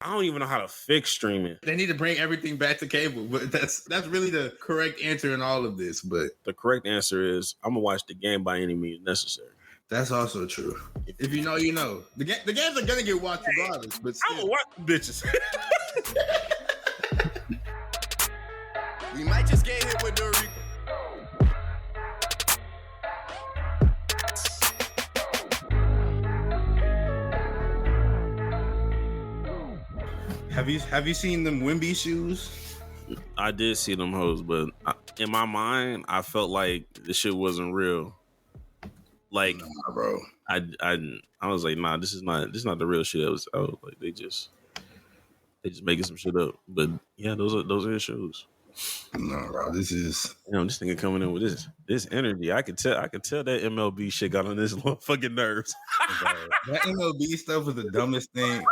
I don't even know how to fix streaming. They need to bring everything back to cable, but that's really the correct answer in all of this. But the correct answer is I'm gonna watch the game by any means necessary. That's also true. If you know, you know. The games are gonna get watched regardless. But I'm gonna watch bitches. We might just get hit with the Reaper. Have you seen them Wimby shoes? I did see them hoes, but in my mind, I felt like the shit wasn't real. Like, nah, bro. I was like, nah, this is not the real shit. I was like, they just making some shit up. But yeah, those are his shoes. No, bro, this is this nigga coming in with this energy. I could tell that MLB shit got on this fucking nerves. That MLB stuff was the dumbest thing.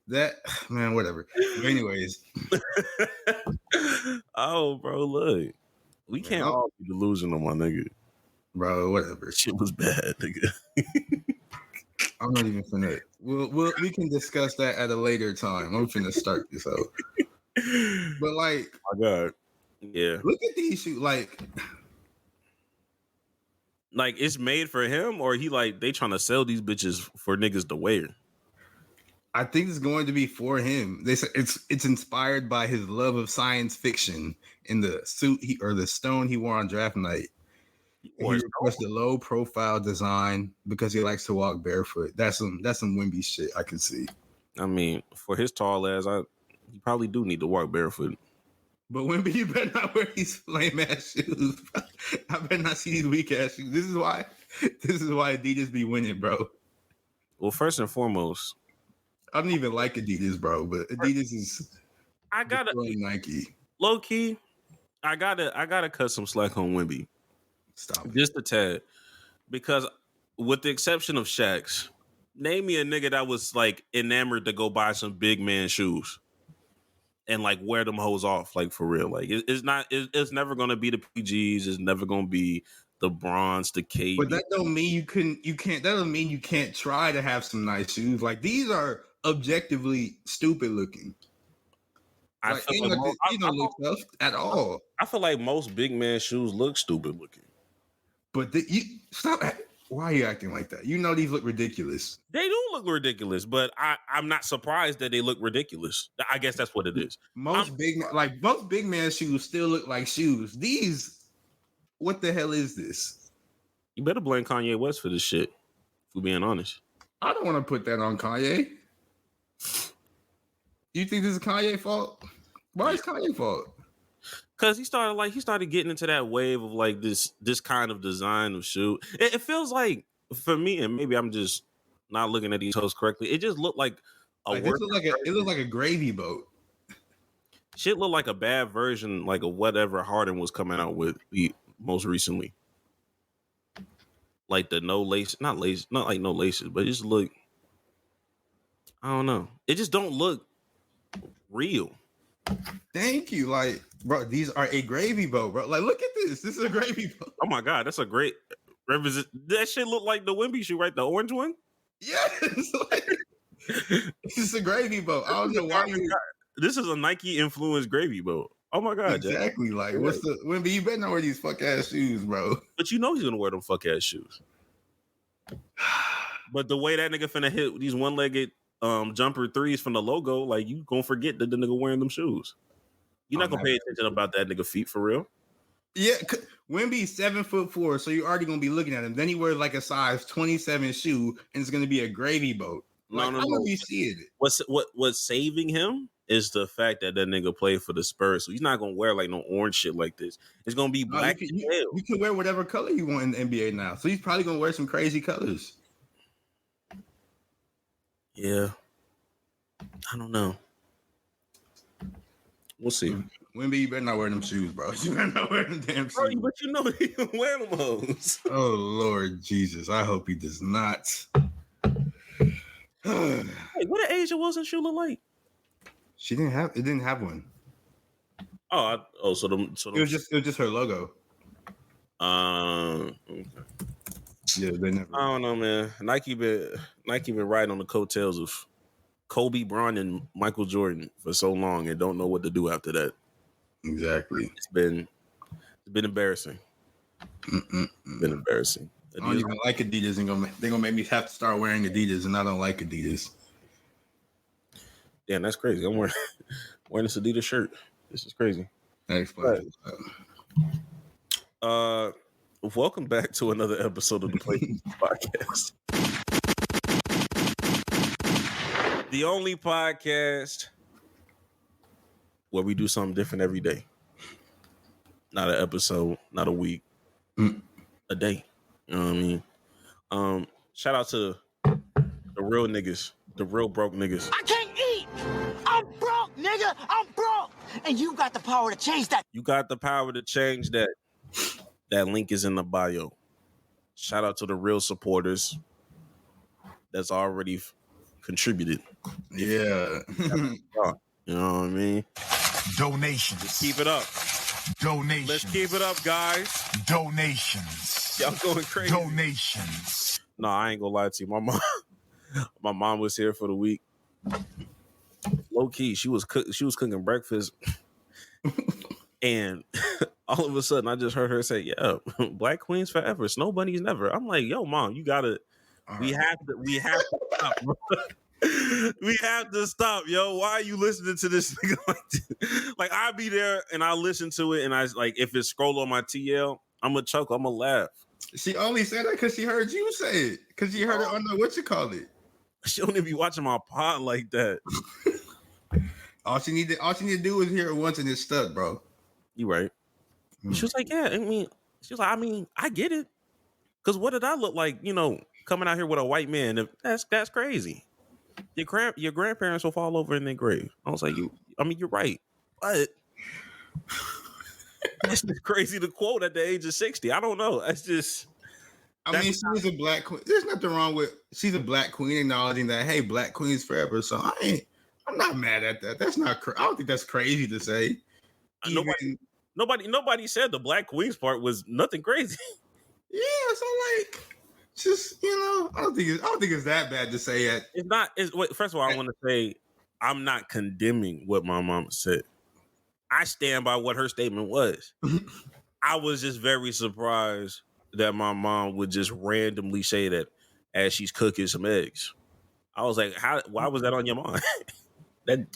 That man, whatever. But anyways, oh, bro, look, we can't all be delusional, my nigga. Bro, whatever. Shit was bad, nigga. I'm not even finna. We can discuss that at a later time. I'm finna start this out. But like, oh my God, yeah. Look at these shoes, like it's made for him, or he like they trying to sell these bitches for niggas to wear. I think it's going to be for him. They say it's inspired by his love of science fiction in the suit the stone he wore on draft night. He requested low profile design because he likes to walk barefoot. That's some Wimby shit I can see. I mean, for his tall ass, he probably do need to walk barefoot. But Wimby, you better not wear these lame ass shoes. I better not see these weak ass shoes. This is why Adidas be winning, bro. Well, first and foremost, I don't even like Adidas, bro, but Adidas is Nike. Low key, I gotta cut some slack on Wimby. Stop it. Just a tad. Because with the exception of Shaq's, name me a nigga that was like enamored to go buy some big man shoes and like wear them hoes off, like for real. Like it's never gonna be the PGs, it's never gonna be the Bronze, the KD. But that don't mean that doesn't mean you can't try to have some nice shoes. Like these are objectively stupid looking. I feel like you don't look tough at all. I feel like most big man shoes look stupid looking. But you stop. Why are you acting like that? You know these look ridiculous. They do look ridiculous, but I'm not surprised that they look ridiculous. I guess that's what it is. Most big man shoes still look like shoes. These, what the hell is this? You better blame Kanye West for this shit. If we're being honest, I don't want to put that on Kanye. You think this is Kanye's fault? Why is Kanye's fault? Because he started getting into that wave of like this kind of design of shoe. It feels like, for me, and maybe I'm just not looking at these hoes correctly, it just looked like it looked like a gravy boat. Shit looked like a bad version, like of whatever Harden was coming out with most recently. Like the not like no laces, but it just look, I don't know. It just don't look real. Thank you. Like, bro, these are a gravy boat, bro. Like, look at this. This is a gravy boat. Oh my God, that's a great represent. That shit look like the Wimby shoe, right? The orange one? Yes. This is a gravy boat. I don't know why this is a Nike influenced gravy boat. Oh my God, exactly. Jack. Like, what's the Wimby? You better not wear these fuck ass shoes, bro. But you know he's gonna wear them fuck ass shoes. But the way that nigga finna hit these one-legged jumper threes from the logo, like you gonna forget that the nigga wearing them shoes. You're not gonna pay attention about that nigga feet for real. Yeah, Wimby's 7'4", so you're already gonna be looking at him. Then he wears like a size 27 shoe, and it's gonna be a gravy boat. Like, no. You see it. What's saving him is the fact that nigga played for the Spurs, so he's not gonna wear like no orange shit like this. It's gonna be black. You can wear whatever color you want in the NBA now, so he's probably gonna wear some crazy colors. Yeah, I don't know. We'll see. Wimby, you better not wear them shoes, bro. You better not wear them damn shoes. Bro, but you know he can wear them hoes. Oh Lord Jesus, I hope he does not. Hey, what did Asia Wilson shoe look like? It didn't have one. So it was just her logo. Okay. Yeah, they never. I don't know, man. Nike been riding on the coattails of Kobe Bryant and Michael Jordan for so long and don't know what to do after that. Exactly. It's been embarrassing. Been embarrassing. I don't even like Adidas, and they're gonna make me have to start wearing Adidas, and I don't like Adidas. Damn, that's crazy. I'm wearing this Adidas shirt. This is crazy. That explains it. Welcome back to another episode of the Play Podcast. The only podcast where we do something different every day. Not an episode, not a week, a day. You know what I mean? Shout out to the real niggas, the real broke niggas. I can't eat. I'm broke, nigga. I'm broke. And you got the power to change that. You got the power to change that. That link is in the bio. Shout out to the real supporters that's already contributed. Yeah. You know what I mean? Donations. Let's keep it up. Donations. Let's keep it up, guys. Donations. Y'all going crazy. Donations. No, I ain't gonna lie to you. My mom was here for the week. Low key, she was cooking breakfast. And all of a sudden, I just heard her say, "Yeah, Black Queens forever, Snow Bunnies never." I'm like, "Yo, mom, you gotta. We have to stop, bro. We have to stop, yo. Why are you listening to this nigga like this? Like, I be there and I listen to it, and I like if it scroll on my TL, I'm gonna chuckle, I'm gonna laugh. She only said that because she heard you say it, because she heard it on the what you call it. She don't even be watching my pod like that. All she need to do is hear it once and it's stuck, bro. You right. She was like, yeah, I get it. Because what did I look like, coming out here with a white man? That's crazy. Your grandparents will fall over in their grave. I was like, you're right. But that's just crazy to quote at the age of 60. I don't know. That's just... she's a black queen. There's nothing wrong with she's a black queen acknowledging that, hey, Black Queens forever. So I'm not mad at that. That's not I don't think that's crazy to say. Nobody said the Black Queens part was nothing crazy. Yeah, so just I don't think it's that bad to say it. It's not. First of all, I want to say I'm not condemning what my mom said. I stand by what her statement was. I was just very surprised that my mom would just randomly say that as she's cooking some eggs. I was like, why was that on your mind? At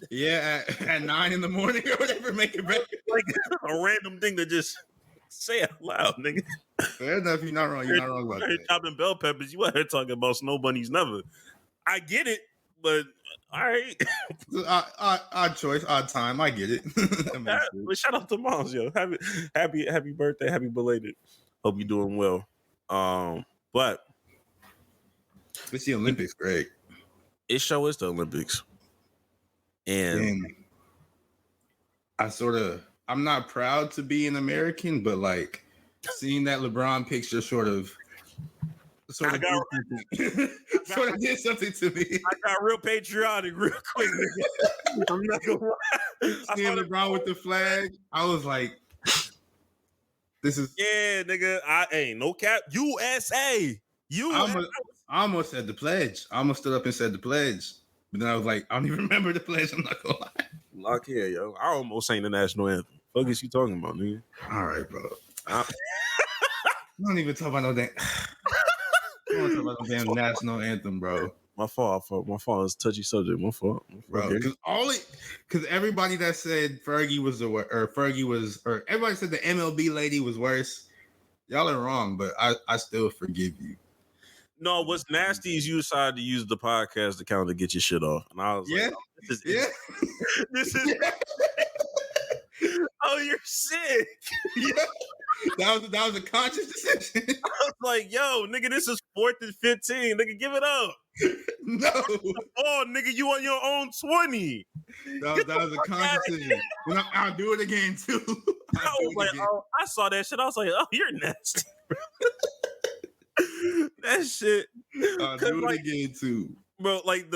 9 in the morning or whatever, make it better. Like a random thing to just say out loud, nigga. Fair enough, you're not wrong. You're not wrong about that. Chopping bell peppers, you out here talking about Snow Bunnies never. I get it, but all right. Odd choice, odd time. I get it. But shout out to moms, yo. Happy birthday, happy belated. Hope you're doing well. But it's the Olympics, Greg. It sure is the Olympics. And I'm not proud to be an American, but like seeing that LeBron picture sort of did something to me. I got real patriotic real quick. I'm not gonna lie. Seeing LeBron with the flag, I was like, this is nigga. I ain't no cap. USA. I almost said the pledge. I almost stood up and said the pledge. But then I was like, I don't even remember the pledge. I'm not gonna lie. Lock here, yo. I almost sang the national anthem. What is you talking about, nigga? All right, bro. Don't even talk about no damn. Don't talk about no damn national anthem, bro. My fault. It's a touchy subject. My fault. Bro. Because everybody that said Fergie was or everybody said the MLB lady was worse. Y'all are wrong, but I still forgive you. No, what's nasty is you decided to use the podcast account to get your shit off. And I was like, this is oh, you're sick. Yeah. That was a conscious decision. I was like, yo, nigga, this is 4th and 15. Nigga, give it up. No. Oh, nigga, you on your own 20. That was a conscious decision. I'll do it again, too. I was like, I saw that shit. I was like, oh, you're nasty. That shit. I'll do it again, too. Bro, like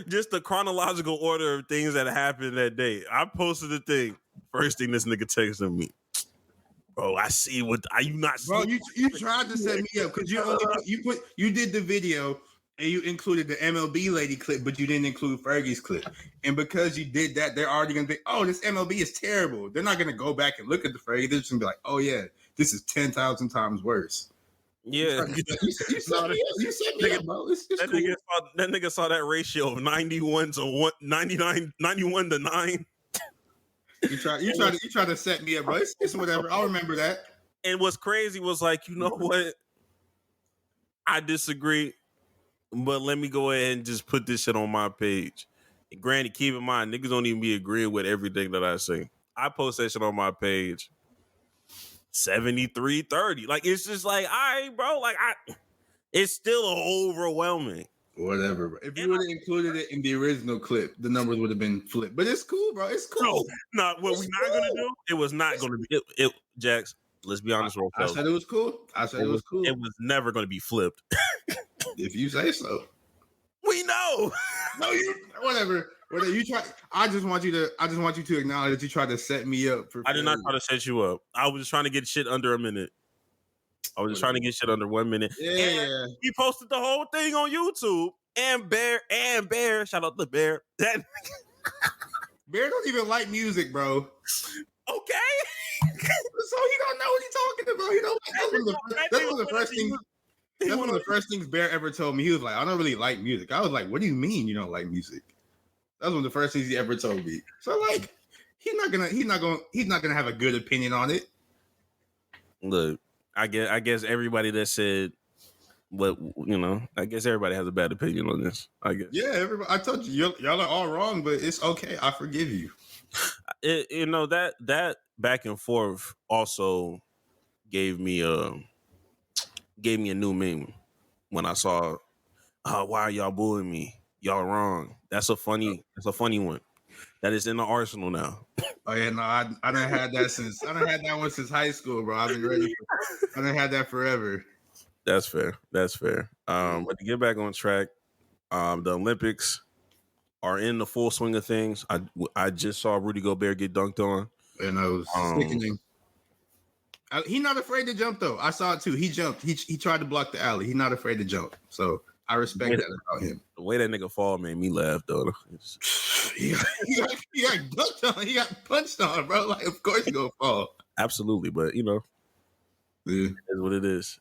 just the chronological order of things that happened that day. I posted the thing. First thing this nigga texted me. Bro, I see what are you not? Bro, you tried to set me up because you did the video And you included the MLB lady clip, but you didn't include Fergie's clip. And because you did that, they're already going to be, oh, this MLB is terrible. They're not going to go back and look at the Fergie. They're just going to be like, oh, yeah, this is 10,000 times worse. Yeah. You set me up, bro. It's that, cool. nigga saw that ratio of 91 to 91 to 9. You try to set me up, bro. It's whatever. I'll remember that. And what's crazy was like, you know what? I disagree, but let me go ahead and just put this shit on my page. And granted, keep in mind, niggas don't even be agreeing with everything that I say. I post that shit on my page. 73-30. Like, it's just like, all right, bro. Like, it's still overwhelming. Whatever, bro. If you would have included it in the original clip, the numbers would have been flipped. But it's cool, bro. It's cool. No, what we're not gonna do, it was not gonna be it Jax. Let's be honest, bro. I said it was cool. It was cool. It was never gonna be flipped. If you say so. We know. No, whatever. You try. I just want you to acknowledge that you tried to set me up for. I did not try to set you up. I was just trying to get shit under a minute. I was just trying to get shit under 1 minute. Yeah. And he posted the whole thing on YouTube. And Bear. Shout out to Bear. That Bear don't even like music, bro. Okay. So he don't know what he's talking about. He don't. That's one of the first things. That's one of the first things Bear ever told me. He was like, "I don't really like music." I was like, "What do you mean you don't like music?" That was one of the first things he ever told me. So like, he's not gonna have a good opinion on it. Look, I guess everybody that said what, you know, I guess everybody has a bad opinion on this. I guess. Yeah, everybody. I told you, y'all are all wrong, but it's okay. I forgive you. You know, that back and forth also gave me a new meme when I saw, why are y'all bullying me? Y'all wrong. That's a funny one. That is in the arsenal now. Oh yeah, no, I done had that one since high school, bro. I've been ready. I done had that forever. That's fair. But to get back on track, the Olympics are in the full swing of things. I just saw Rudy Gobert get dunked on. And I was sickening. He's not afraid to jump though. I saw it too. He jumped. He tried to block the alley. He's not afraid to jump. So I respect that about him. The way that nigga fall made me laugh though. He got dunked on. He got punched on, bro. Like, of course he gonna fall. Absolutely, but you know, yeah. It is what it is.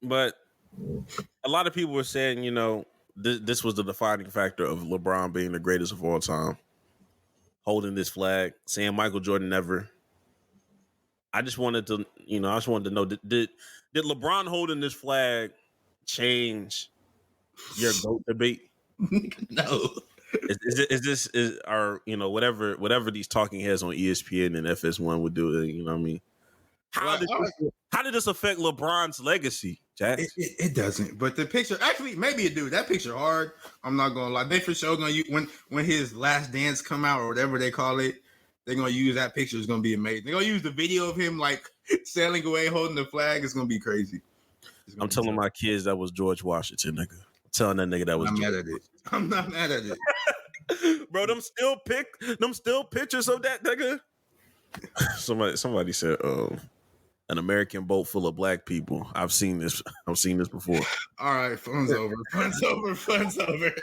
But a lot of people were saying, you know, this was the defining factor of LeBron being the greatest of all time. Holding this flag, saying Michael Jordan never. I just wanted to know, did LeBron holding this flag change your GOAT debate? No. Whatever these talking heads on ESPN and FS1 would do, you know what I mean? How did this affect LeBron's legacy, Jack? It doesn't. But the picture, actually, maybe it do. That picture hard. I'm not gonna lie. They for sure gonna use when his last dance come out or whatever they call it. They're gonna use that picture. It's gonna be amazing. They're gonna use the video of him like sailing away holding the flag. It's gonna be crazy. I'm telling my kids that was George Washington, nigga. I'm telling that nigga that was. I'm not mad at it. Bro, them still pictures of that nigga. Somebody said, an American boat full of black people. I've seen this before. All right, fun's over. Fun's over.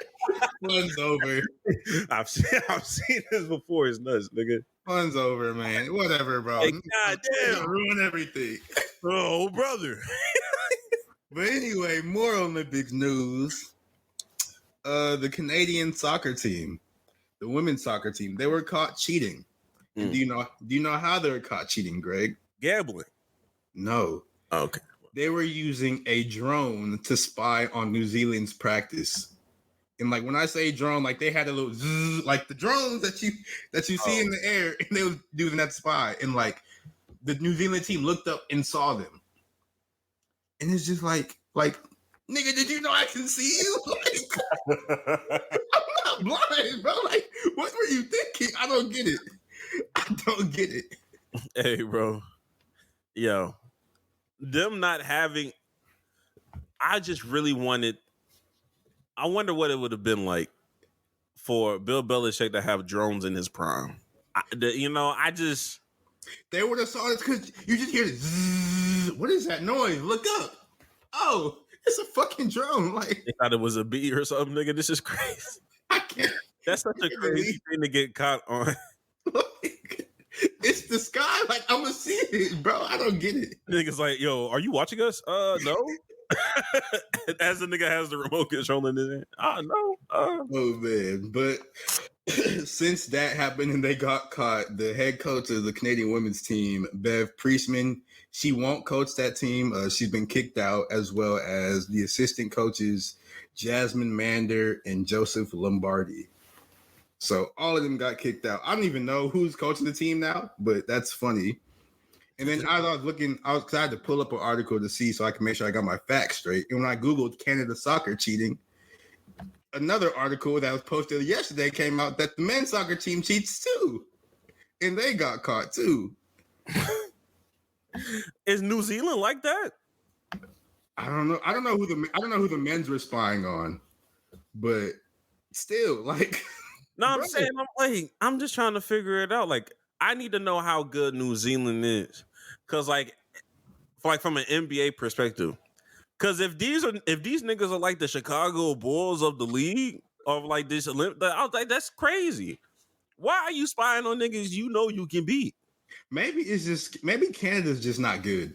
I've seen this before. It's nuts, nigga. Fun's over, man. Whatever, bro. Hey, God damn, ruin everything. Oh, brother. But anyway, more Olympics news. The Canadian soccer team, the women's soccer team, they were caught cheating. And do you know how they were caught cheating, Greg? Gambling. No. Okay. They were using a drone to spy on New Zealand's practice. And like when I say drone, like they had a little zzz, like the drones that you see in the air, and they was doing that spy. And like the New Zealand team looked up and saw them. And it's just like, nigga, did you know I can see you? Like, I'm not blind, bro. Like, what were you thinking? I don't get it. Hey, bro. Yo, them not having. I just really wanted. I wonder what it would have been like for Bill Belichick to have drones in his prime. They would have saw it because you just hear this. What is that noise? Look up. oh, it's a fucking drone. Like, They thought it was a bee or something, nigga. This is crazy. I can't. That's such a crazy thing to get caught on. Like, it's the sky. Like, I'm gonna see it, bro. I don't get it. Niggas like, yo, are you watching us? No. As the nigga has the remote control in his hand. No. Oh man, but since that happened and they got caught, the head coach of the Canadian women's team, Bev Priestman, she won't coach that team. She's been kicked out, as well as the assistant coaches, Jasmine Mander and Joseph Lombardi. So all of them got kicked out. I don't even know who's coaching the team now, but that's funny. And then as I was looking, I had to pull up an article to see so I can make sure I got my facts straight. And when I Googled Canada soccer cheating, another article that was posted yesterday came out that the men's soccer team cheats too. And they got caught too. Is New Zealand like that? I don't know. I don't know who the men's were spying on, but still, like, No, I'm bro. saying I'm just trying to figure it out. Like, I need to know how good New Zealand is, because like from an NBA perspective, because if these niggas are like the Chicago Bulls of the league, of like this, I was like, that's crazy. Why are you spying on niggas you know you can beat? Maybe Canada's just not good.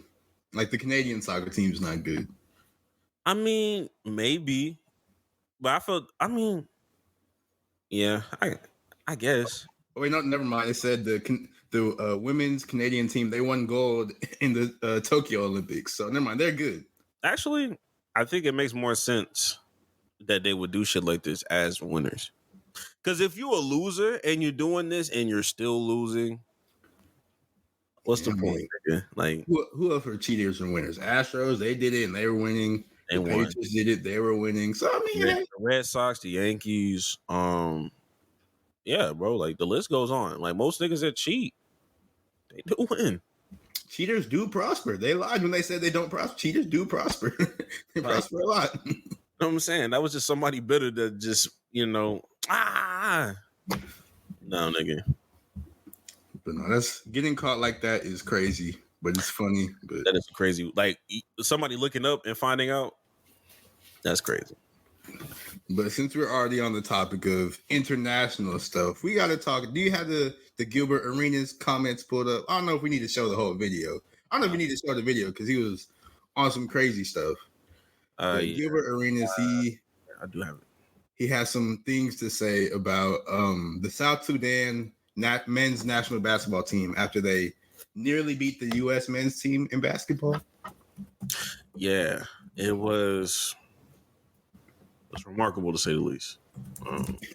Like, the Canadian soccer team's not good. I mean, maybe, but yeah, I guess. Oh, wait, no, never mind. It said the women's Canadian team, they won gold in the Tokyo Olympics. So never mind, they're good. Actually, I think it makes more sense that they would do shit like this as winners. Because if you're a loser and you're doing this and you're still losing, what's the point? Nigga? Like, who else were cheaters and winners? Astros, they did it and they were winning. The Patriots did it, they were winning. So I mean, the Red Sox, the Yankees, yeah, bro. Like, the list goes on. Like, most niggas that cheat, they do win. Cheaters do prosper. They lied when they said they don't prosper. Cheaters do prosper. They prosper a lot. You know what I'm saying? That was just somebody bitter that just, no, nigga. But no, that's getting caught like that is crazy, but it's funny. But that is crazy. Like, somebody looking up and finding out, that's crazy. But since we're already on the topic of international stuff, we got to talk. Do you have the Gilbert Arenas comments pulled up? I don't know if we need to show the whole video. I don't know if we need to show the video because he was on some crazy stuff. Yeah. Gilbert Arenas, I do have it. He has some things to say about the South Sudan men's national basketball team after they nearly beat the U.S. men's team in basketball. Yeah, it was remarkable to say the least.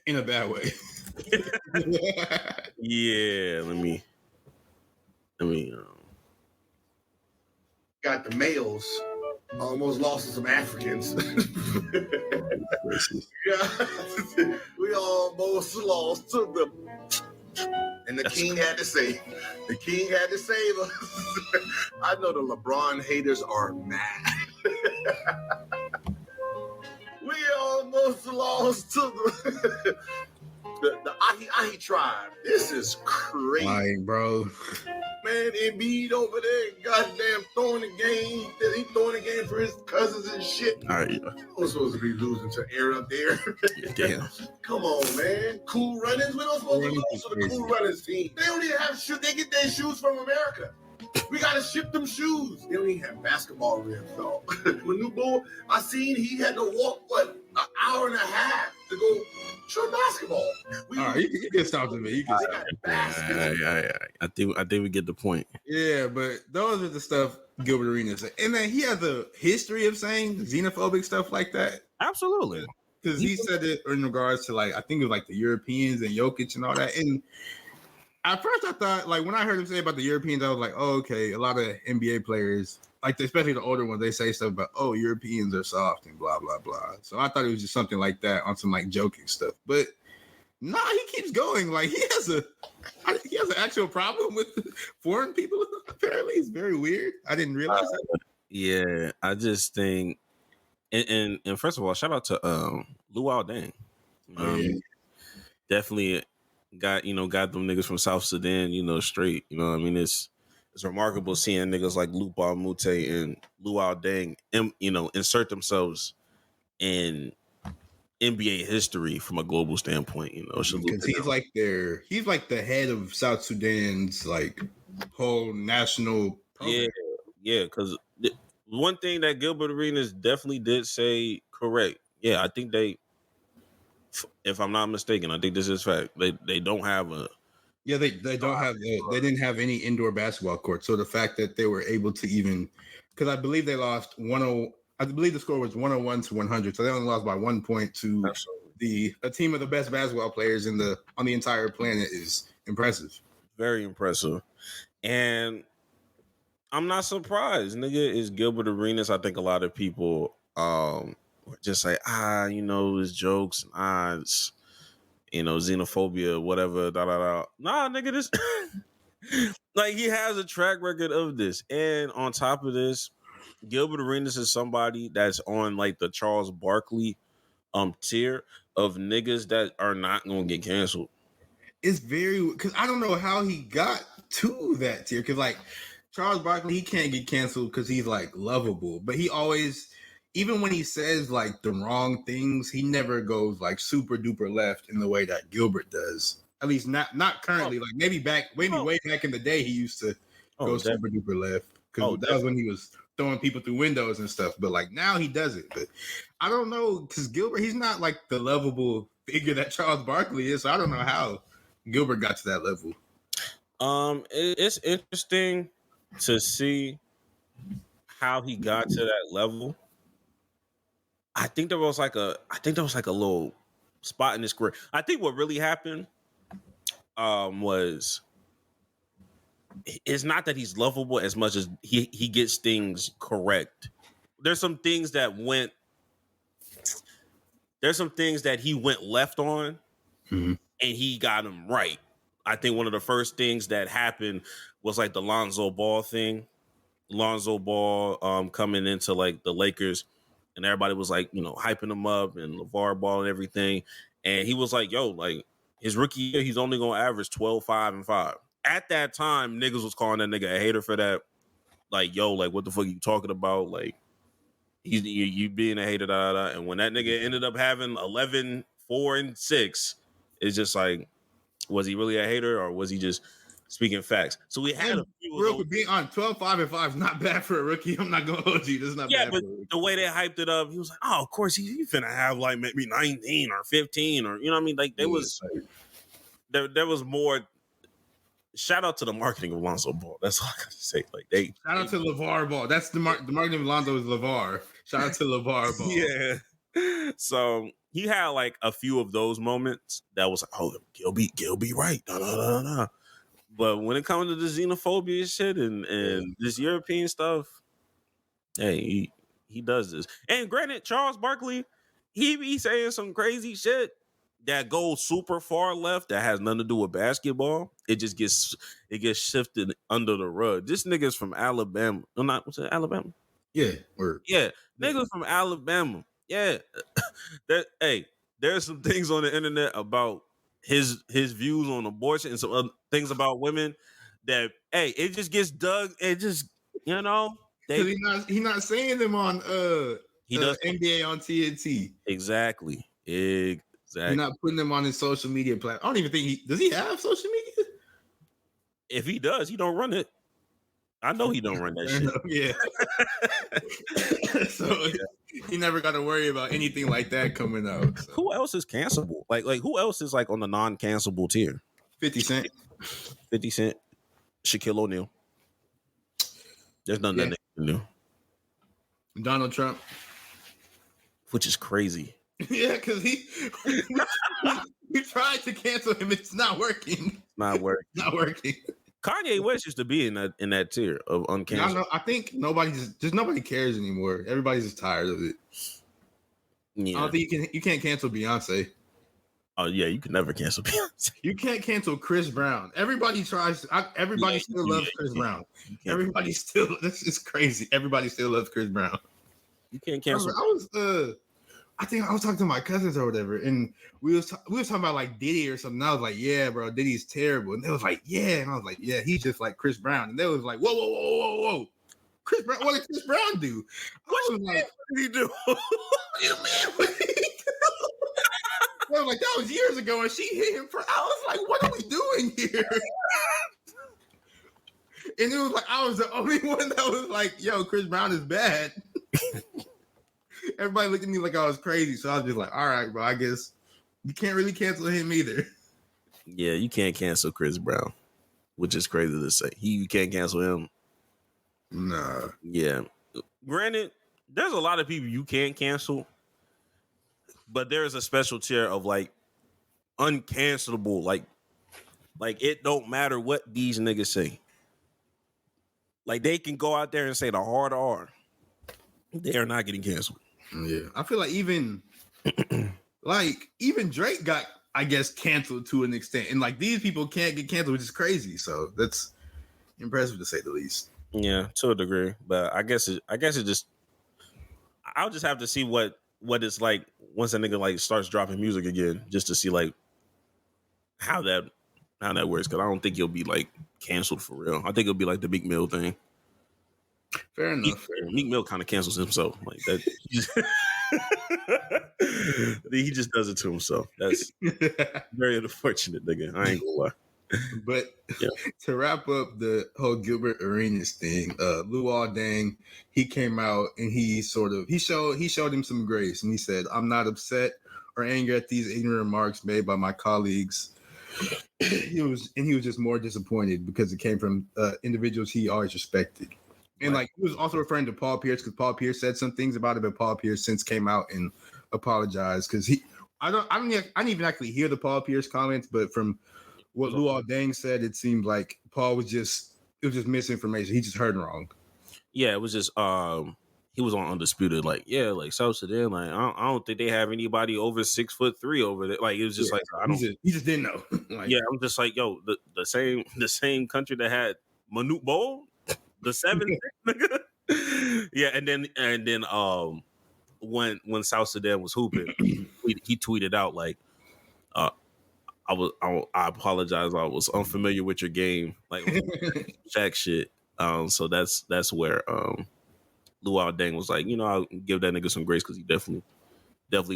In a bad way. Yeah, let me. Got the males almost lost to some Africans. Yeah, we almost lost to them. And the king had to save. The king had to save us. I know the LeBron haters are mad. We almost lost to the Ahi tribe. This is crazy. Like, bro. Man, Embiid over there, goddamn throwing the game. He throwing the game for his cousins and shit. All right. He was supposed to be losing to Aaron up there. Damn. Come on, man. Cool Runnings. We don't supposed to lose to the Cool Runnings team. They don't even have shoes. They get their shoes from America. We gotta ship them shoes. They don't even have basketball rims, though. When New Bull, I seen he had to walk an hour and a half to go show basketball. All right, you can stop to me. You can stop. Yeah. I think we get the point. Yeah, but those are the stuff Gilbert Arenas said. And then he has a history of saying xenophobic stuff like that. Absolutely. Because he said it in regards to, like, I think it was like the Europeans and Jokic and all that. And at first I thought, like, when I heard him say about the Europeans, I was like, oh, okay, a lot of NBA players, like, especially the older ones, they say stuff about, oh, Europeans are soft and blah, blah, blah. So I thought it was just something like that on some, like, joking stuff. But nah, he keeps going. Like, he has an actual problem with foreign people, apparently. It's very weird. I didn't realize that. Yeah, I just think, and first of all, shout out to Luol Deng. Definitely got them niggas from South Sudan, straight. You know what I mean? It's it's remarkable seeing niggas like Lupa Mute and Luau Deng, insert themselves in NBA history from a global standpoint. Because he's like the head of South Sudan's like whole national program. Yeah. Because one thing that Gilbert Arenas definitely did say correct. Yeah, I think they, if I'm not mistaken, I think this is fact. They don't have a. Yeah, they don't have they didn't have any indoor basketball court. So the fact that they were able to even, because I believe they lost 1-0. I believe the score was 101 to 100. So they only lost by 1 point to a team of the best basketball players on the entire planet is impressive. Very impressive. And I'm not surprised. Nigga is Gilbert Arenas. I think a lot of people just say, it's jokes and it's xenophobia, whatever, Nah, nigga, this like he has a track record of this. And on top of this, Gilbert Arenas is somebody that's on like the Charles Barkley tier of niggas that are not gonna get canceled. It's because I don't know how he got to that tier. Because like Charles Barkley, he can't get canceled because he's like lovable, but he always, even when he says like the wrong things, he never goes like super duper left in the way that Gilbert does. At least not currently. Like maybe way back in the day, he used to go super duper left because that was when he was throwing people through windows and stuff. But like now he does it. But I don't know, because Gilbert, he's not like the lovable figure that Charles Barkley is. So I don't know how Gilbert got to that level. It's interesting to see how he got to that level. I think there was like a little spot in his career. I think what really happened was it's not that he's lovable as much as he gets things correct. There's some things that he went left on, and he got them right. I think one of the first things that happened was like the Lonzo Ball thing. Lonzo Ball coming into like the Lakers, and everybody was like, hyping him up, and LeVar Ball and everything. And he was like, yo, like his rookie year, he's only gonna average 12, 5, and 5. At that time, niggas was calling that nigga a hater for that. Like, yo, like what the fuck are you talking about? Like, you being a hater, And when that nigga ended up having 11, 4, and 6, it's just like, was he really a hater or was he just speaking facts? So we had a few real quick, being on 12, 5, and 5 is not bad for a rookie. I'm not gonna hold you. This is not bad. But the way they hyped it up, he was like, oh, of course he finna have like maybe 19 or 15 or what I mean? Like there was more. Shout out to the marketing of Lonzo Ball. That's all I gotta say. Like shout out to LeVar Ball. That's the marketing of Lonzo is LeVar. Shout out to LeVar Ball. Yeah. So he had like a few of those moments that was like, oh, Gilby right. No. But when it comes to the xenophobia shit and this European stuff, hey, he does this. And granted, Charles Barkley, he be saying some crazy shit that goes super far left that has nothing to do with basketball. It just gets shifted under the rug. This nigga's from Alabama. No, what's it, Alabama? Yeah. Niggas from Alabama. Yeah. There's some things on the internet about his views on abortion and some other things about women that it just gets dug. It just he's not saying them on he does NBA on TNT. Exactly. He's not putting them on his social media platform. I don't even think does he have social media? If he does, he don't run it. I know he don't run that shit. Yeah. So he never got to worry about anything like that coming out. So. Who else is cancelable? Like who else is like on the non-cancelable tier? 50 Cent. 50 Cent. Shaquille O'Neal. There's nothing that nigga can do. Donald Trump. Which is crazy. Yeah, because we tried to cancel him. It's not working. Not working. Kanye West used to be in that tier of uncanceled. I think nobody cares anymore. Everybody's just tired of it. Yeah. I don't think you can't cancel Beyonce. Oh yeah, you can never cancel Beyonce. You can't cancel Chris Brown. Everybody tries. Everybody still loves Chris Brown. Everybody still. This is crazy. Everybody still loves Chris Brown. You can't cancel. I think I was talking to my cousins or whatever, and we was talking about like Diddy or something. And I was like, yeah, bro, Diddy's terrible. And they was like, yeah, and I was like, yeah, he's just like Chris Brown. And they was like, whoa. Chris Brown, what did Chris Brown do? I was like, What did he do? what do you mean? What did he do? I was like, that was years ago, and she hit him for. I was like, what are we doing here? And it was like I was the only one that was like, yo, Chris Brown is bad. Everybody looked at me like I was crazy, so I was just like, all right, bro, I guess you can't really cancel him either. Yeah, you can't cancel Chris Brown, which is crazy to say. You can't cancel him. Nah. Yeah. Granted, there's a lot of people you can't cancel, but there is a special tier of like uncancelable, like it don't matter what these niggas say. Like they can go out there and say the hard R. They are not getting canceled. Yeah. I feel like even Drake got, I guess, canceled to an extent. And like these people can't get canceled, which is crazy. So that's impressive to say the least. Yeah, to a degree. But I guess it just I'll just have to see what it's like once a nigga like starts dropping music again, just to see like how that works. Cause I don't think he'll be like canceled for real. I think it'll be like the Meek Mill thing. Fair enough. Meek Mill kind of cancels himself like that. He just does it to himself. That's very unfortunate, nigga. I ain't gonna lie. But yeah. To wrap up the whole Gilbert Arenas thing, Luol Deng, he came out and he showed him some grace, and he said, "I'm not upset or angry at these ignorant remarks made by my colleagues." He was just more disappointed because it came from individuals he always respected. And like he was also referring to Paul Pierce because Paul Pierce said some things about it, but Paul Pierce since came out and apologized because I didn't even actually hear the Paul Pierce comments, but from what Luol Deng said, it seemed like Paul was just misinformation. He just heard wrong. Yeah, it was just he was on Undisputed, like, yeah, like South Sudan, like I don't think they have anybody over 6'3" over there. Like it was just like he just didn't know. Like, yeah, I'm just like, yo, the same country that had Manute Bol, the 7 nigga. Yeah, and then when South Sudan was hooping, he tweeted out like I apologize. I was unfamiliar with your game, like Shaq shit. So that's where Luol Deng was like, I'll give that nigga some grace because he definitely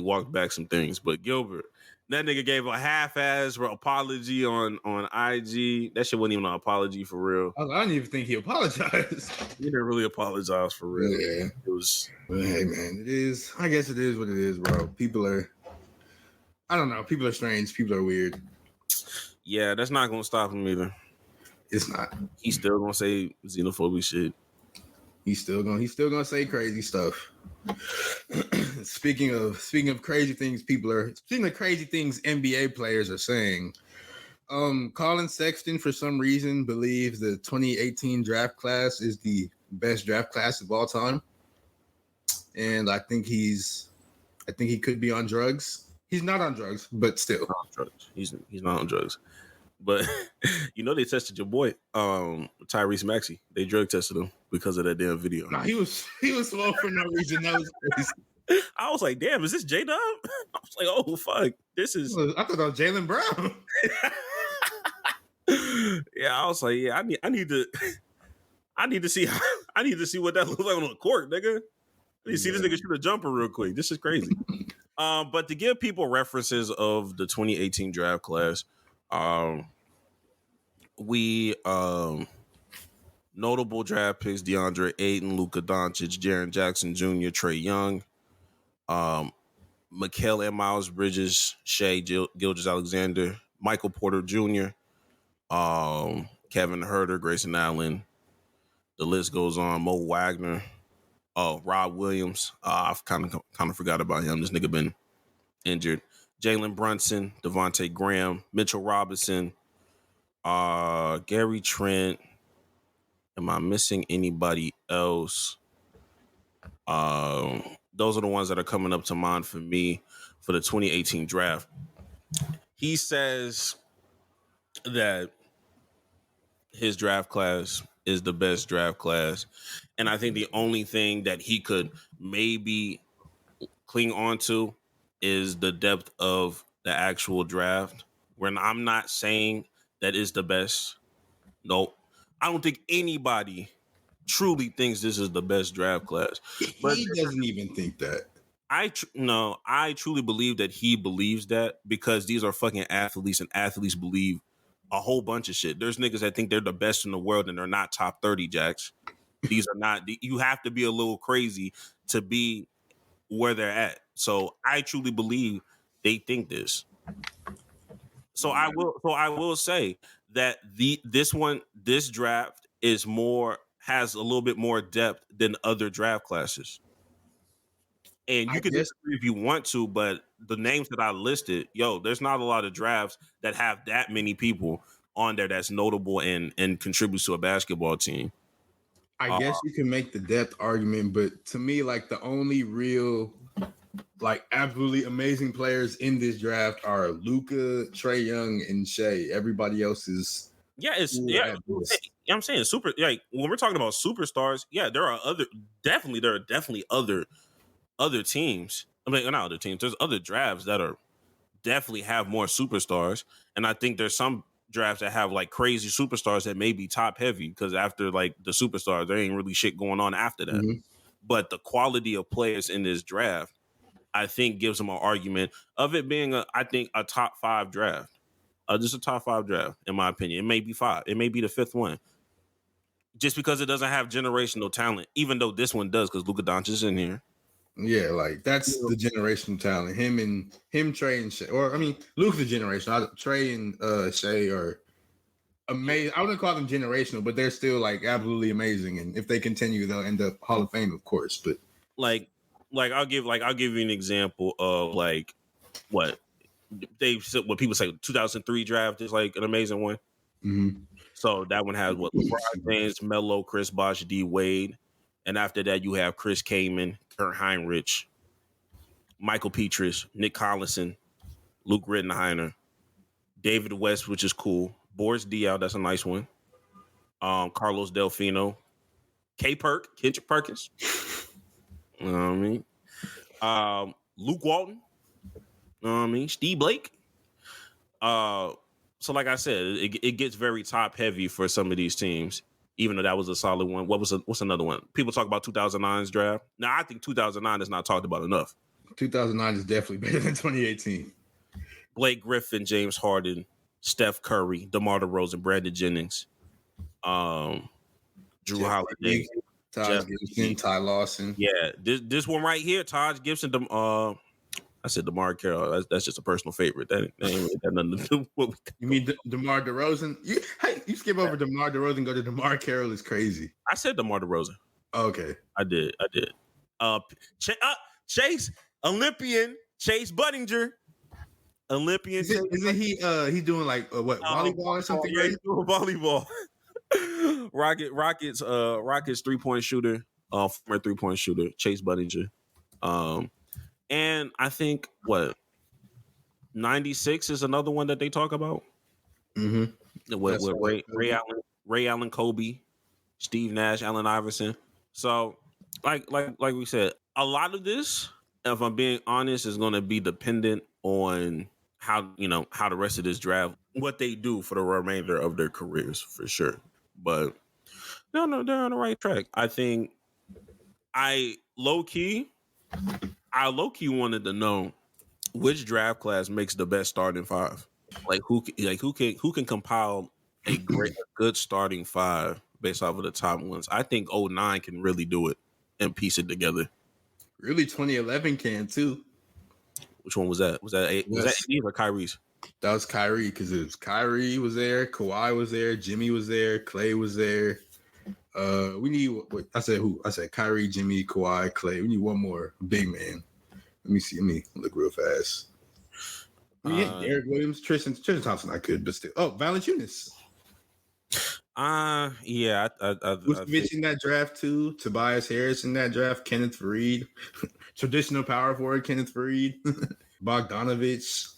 walked back some things. But Gilbert, that nigga gave a half-ass apology on IG. That shit wasn't even an apology for real. I didn't even think he apologized. He didn't really apologize for real. Yeah, it was. Hey man, it is. I guess it is what it is, bro. People are. I don't know. People are strange. People are weird. Yeah, that's not gonna stop him either. It's not. He's still gonna say xenophobic shit. He's still gonna say crazy stuff. Speaking of crazy things, crazy things NBA players are saying. Colin Sexton, for some reason, believes the 2018 draft class is the best draft class of all time, and I think he could be on drugs. He's not on drugs, but still. He's not on drugs. But they tested your boy, Tyrese Maxey. They drug tested him because of that damn video. No, he was slow for no reason. That was crazy. I was like, damn, is this J-Dub? I was like, oh fuck. This is I thought that was Jaylen Brown. Yeah, I was like, yeah, I need to see what that looks like on the court, nigga. I need to see this nigga shoot a jumper real quick. This is crazy. But to give people references of the 2018 draft class, we notable draft picks: DeAndre Ayton, Luka Doncic, Jaren Jackson Jr., Trae Young, Mikal and Miles Bridges, Shai Gilgeous-Alexander, Michael Porter Jr., Kevin Huerter, Grayson Allen. The list goes on. Mo Wagner. Rob Williams. I've kind of forgot about him. This nigga been injured. Jalen Brunson, Devontae Graham, Mitchell Robinson, Gary Trent. Am I missing anybody else? Those are the ones that are coming up to mind for me for the 2018 draft. He says that his draft class is the best draft class. And I think the only thing that he could maybe cling on to is the depth of the actual draft. When I'm not saying that is the best. No, I don't think anybody truly thinks this is the best draft class. But He doesn't even think that. I truly believe that he believes that because these are fucking athletes and athletes believe a whole bunch of shit. There's niggas that think they're the best in the world and they're not top 30 jacks. These are not, you have to be a little crazy to be where they're at. So I truly believe they think this. So I will say that this draft has a little bit more depth than other draft classes. And you can disagree if you want to, but the names that I listed, there's not a lot of drafts that have that many people on there that's notable and contributes to a basketball team. I guess you can make the depth argument, but to me, like the only real, like absolutely amazing players in this draft are Luka, Trae Young, and Shea. Everybody else is I'm saying super. Like when we're talking about superstars, there are definitely other teams. I mean, not other teams. There's other drafts that are definitely have more superstars, and I think there's some drafts that have like crazy superstars that may be top heavy because after like the superstars, there ain't really shit going on after that. Mm-hmm. But the quality of players in this draft, I think, gives them an argument of it being a top 5 draft. Just a top 5 draft, in my opinion. It may be 5. It may be the 5th one. Just because it doesn't have generational talent, even though this one does, because Luka Doncic is in here. Yeah, like that's the generational talent. Him, Trae, and Shea. Or I mean, Luka's the generational. Trae and Shea are amazing. I wouldn't call them generational, but they're still like absolutely amazing. And if they continue, they'll end up Hall of Fame, of course. But like I'll give you an example of like what people say 2003 draft is like an amazing one. Mm-hmm. So that one has LeBron James, Melo, Chris Bosh, D Wade, and after that you have Chris Kaman, Kurt Heinrich, Michael Petrus, Nick Collison, Luke Rittenheiner, David West, which is cool, Boris Diaw, that's a nice one, Carlos Delfino, Kendrick Perkins, you know what I mean, Luke Walton, you know what I mean, Steve Blake. So like I said, it gets very top heavy for some of these teams. Even though that was a solid one. What's another one? People talk about 2009's draft. Now, I think 2009 is not talked about enough. 2009 is definitely better than 2018. Blake Griffin, James Harden, Steph Curry, DeMar DeRozan, Brandon Jennings, Drew Holiday, Taj Gibson, Ty Lawson. Yeah, this one right here, Taj Gibson. I said DeMar Carroll. That's just a personal favorite. That ain't really got nothing to do with what you mean DeMar DeRozan? You skip over DeMar DeRozan, go to DeMar Carroll is crazy. I said DeMar DeRozan. Okay. I did. Chase, Olympian, Chase Budinger. Olympian. Isn't he he's doing like what, volleyball or something? Yeah, he's doing volleyball. Rockets 3-point shooter, former 3-point shooter, Chase Budinger. And I think 96 is another one that they talk about. Mm-hmm. With Ray Allen, Kobe, Steve Nash, Allen Iverson. So, like we said, a lot of this, if I'm being honest, is going to be dependent on how the rest of this draft, what they do for the remainder of their careers, for sure. But no, they're on the right track. I think I low key wanted to know which draft class makes the best starting 5. Like who can compile a good starting 5 based off of the top ones. I think 09 can really do it and piece it together. Really, 2011 can too. Which one was that? Was that AD or Kyrie's? That was Kyrie because it was Kyrie was there, Kawhi was there, Jimmy was there, Clay was there. We need I said who? I said Kyrie, Jimmy, Kawhi, Clay. We need one more big man. Let me see. Let me look real fast. Derek Williams, Tristan Thompson, not good, but still. Oh, Valanciunas. Yeah. Vucevic in that draft too. Tobias Harris in that draft. Kenneth Faried, traditional power forward. Kenneth Faried, Bogdanovich.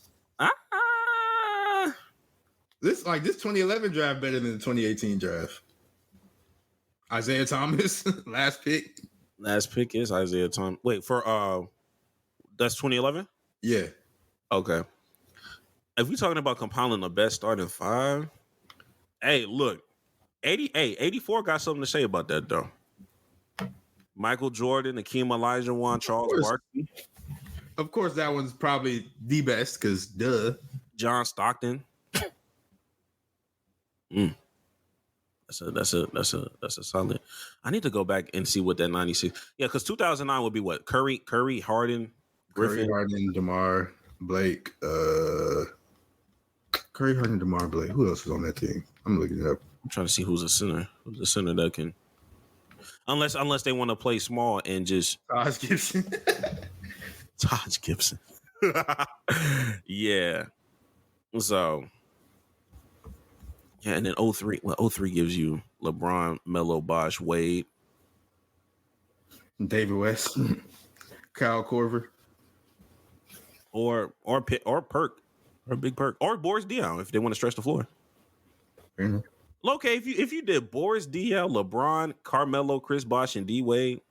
This 2011 draft better than the 2018 draft. Isaiah Thomas, last pick. Last pick is Isaiah Thomas. Wait for That's 2011. Yeah. Okay. If we're talking about compiling the best starting five, hey, look, 84 got something to say about that though. Michael Jordan, Akeem Olajuwon, Charles Barkley, Of course, that one's probably the best because duh. John Stockton. That's a solid. I need to go back and see what that 96. Yeah, because 2009 would be what? Curry, Harden, Griffin, Curry, Harden, DeMar, Blake, Curry, Harden, DeMar, Blake. Who else was on that team? I'm looking it up. I'm trying to see who's a center. Who's a center that can, unless they want to play small and just Taj Gibson. Taj Gibson. Yeah. So yeah, and then 03. Well, 03 gives you LeBron, Melo, Bosh, Wade, David West, Kyle Korver, or Perk, or Big Perk, or Boris Diaw if they want to stretch the floor. Mm-hmm. Okay, if you did Boris Diaw, LeBron, Carmelo, Chris Bosh, and D Wade,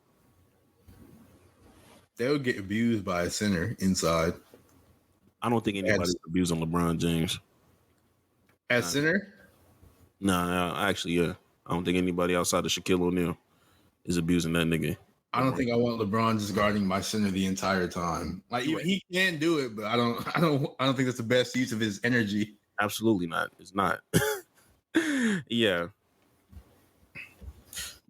they would get abused by a center inside. I don't think anybody's abusing LeBron James. At center? No, actually, yeah. I don't think anybody outside of Shaquille O'Neal is abusing that nigga. I don't think I want LeBron just guarding my center the entire time. Like he can do it, but I don't think that's the best use of his energy. Absolutely not. It's not. Yeah.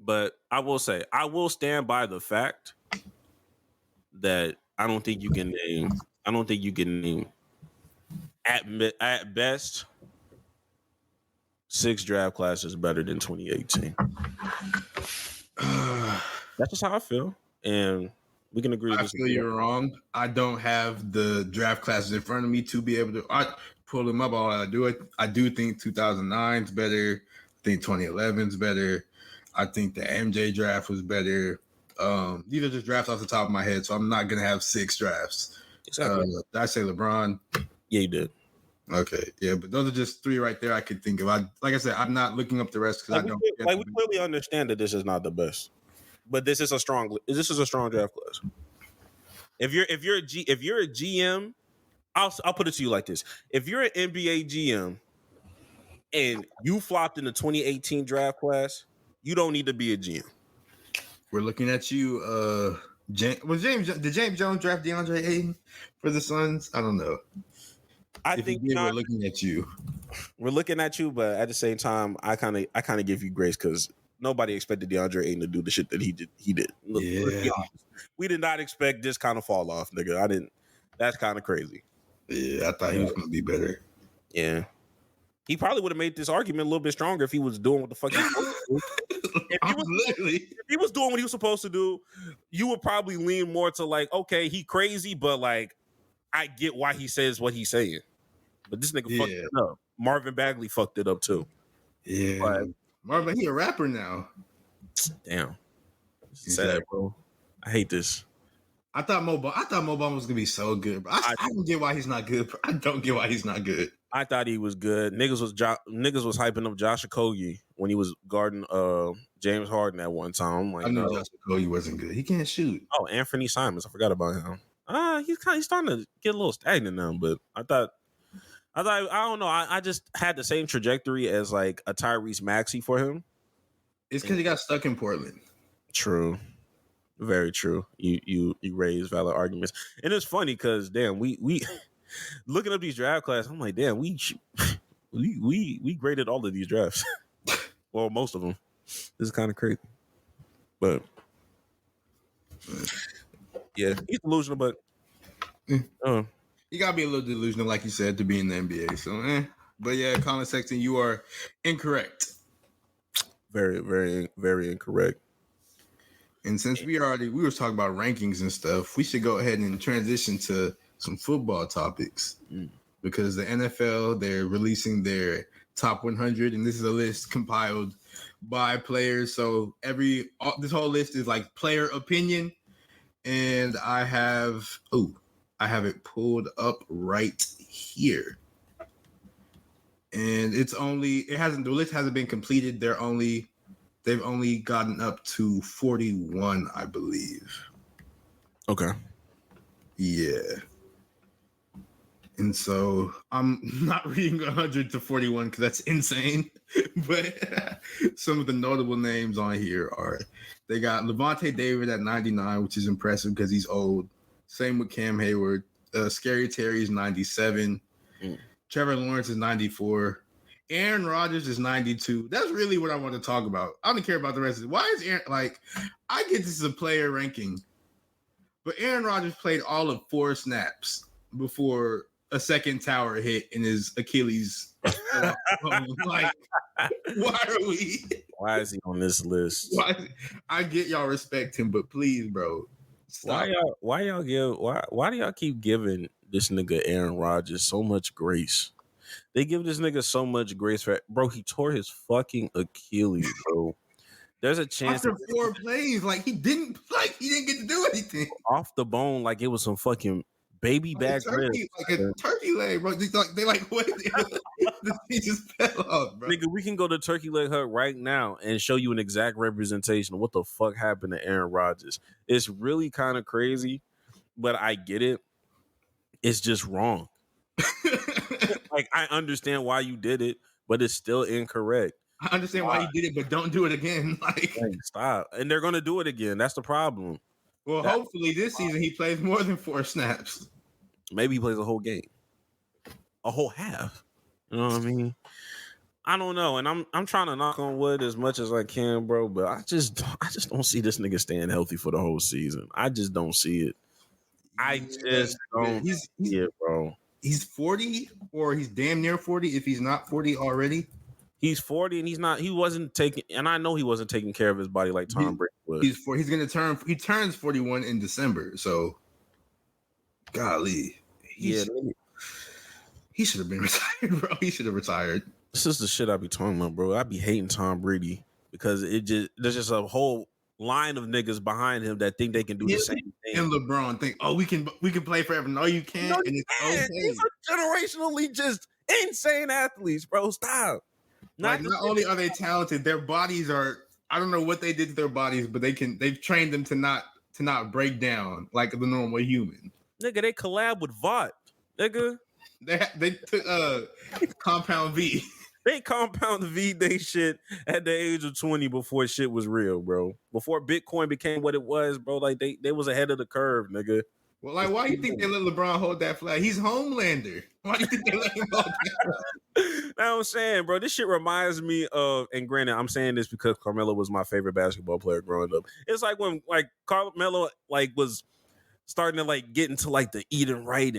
But I will say, I will stand by the fact that I don't think you can name at best 6 draft classes better than 2018. That's just how I feel, and we can agree. I feel you're wrong. I don't have the draft classes in front of me to be able to pull them up. All I do think 2009 is better. I think 2011 is better. I think the MJ draft was better. These are just drafts off the top of my head, so I'm not gonna have 6 drafts. Exactly. Did I say LeBron? Yeah, you did. Okay, yeah, but those are just 3 right there I could think of. Like I said, I'm not looking up the rest because I don't. We clearly understand that this is not the best, but this is a strong draft class. If you're a GM, I'll put it to you like this: if you're an NBA GM and you flopped in the 2018 draft class, you don't need to be a GM. We're looking at you. Did James Jones draft DeAndre Ayton for the Suns? I don't know. I think we're looking at you. We're looking at you, but at the same time, I kind of give you grace because nobody expected DeAndre Ayton to do the shit that he did. Yeah. We did not expect this kind of fall off, nigga. I didn't. That's kind of crazy. Yeah, I thought he was going to be better. Yeah. He probably would have made this argument a little bit stronger if he was doing what the fuck he was supposed to do. If he was doing what he was supposed to do, you would probably lean more to like, okay, he crazy, but like, I get why he says what he's saying. But this nigga fucked it up. Marvin Bagley fucked it up too. Yeah. But Marvin, he a rapper now. Damn. Sad, bro. I hate this. I thought Mo Bamba was gonna be so good, but I don't get why he's not good. I don't get why he's not good. I thought he was good. Niggas was hyping up Josh Okogie when he was guarding James Harden at one time. Like, I knew Josh Okogie wasn't good. He can't shoot. Oh, Anthony Simons. I forgot about him. He's starting to get a little stagnant now, but I don't know. I just had the same trajectory as like a Tyrese Maxey for him. It's because he got stuck in Portland. True. Very true. You raise valid arguments. And it's funny because damn, we looking up these draft classes, I'm like, damn, we graded all of these drafts. Well, most of them. This is kind of crazy. But yeah, he's delusional, but you gotta be a little delusional, like you said, to be in the NBA. So, but yeah, Colin Sexton, you are incorrect. Very, very, very incorrect. And since we were talking about rankings and stuff, we should go ahead and transition to some football topics because the NFL, they're releasing their top 100, and this is a list compiled by players. So this whole list is like player opinion, and I have it pulled up right here. And the list hasn't been completed. They've only gotten up to 41, I believe. Okay. Yeah. And so I'm not reading 100 to 41 because that's insane. But some of the notable names on here are they got Levante David at 99, which is impressive because he's old. Same with Cam Hayward. Scary Terry's 97. Trevor Lawrence is 94. Aaron Rodgers is 92. That's really what I want to talk about. I don't care about the rest of it. Why is Aaron I get this is a player ranking, but Aaron Rodgers played all of 4 snaps before a second tower hit in his Achilles. Why are we? Why is he on this list? I get y'all respect him, but please, bro, stop. Why do y'all keep giving this nigga Aaron Rodgers so much grace? They give this nigga so much grace for bro. He tore his fucking Achilles, bro. There's a chance after 4 plays, he didn't get to do anything off the bone, like it was some fucking baby back ribs, like a turkey leg, bro. They what? He just fell off, bro. Nigga, we can go to Turkey Leg Hut right now and show you an exact representation of what the fuck happened to Aaron Rodgers. It's really kind of crazy, but I get it. It's just wrong. I understand why you did it, but it's still incorrect. I understand why you did it, but don't do it again. Stop. And they're gonna do it again. That's the problem. Well, hopefully this season he plays more than 4 snaps. Maybe he plays a whole game, a whole half. You know what I mean? I don't know, and I'm trying to knock on wood as much as I can, bro. But I just don't see this nigga staying healthy for the whole season. I just don't see it. I just don't see it, bro. He's 40, or he's damn near 40. If he's not 40 already, he's 40, and he wasn't taking. And I know he wasn't taking care of his body like Tom Brady was. He turns 41 in December. So, golly, he should have been retired, bro. He should have retired. This is the shit I be talking about, bro. I be hating Tom Brady because there's just a whole line of niggas behind him that think they can do the same thing. And LeBron think, we can play forever. No, you can't. No, and it's okay. These are generationally just insane athletes, bro. Stop. Not only are they talented, their bodies are. I don't know what they did to their bodies, but they've trained them to not break down like the normal human. Nigga, they collab with Vought. Nigga, they took Compound V. They Compound V they shit at the age of 20 before shit was real, bro. Before Bitcoin became what it was, bro. Like they was ahead of the curve, nigga. Well, why do you think they let LeBron hold that flag? He's Homelander. Why do you think they let him hold that flag? Now I'm saying, bro, this shit reminds me of, and granted, I'm saying this because Carmelo was my favorite basketball player growing up. It's like when Carmelo was starting to get into the eating right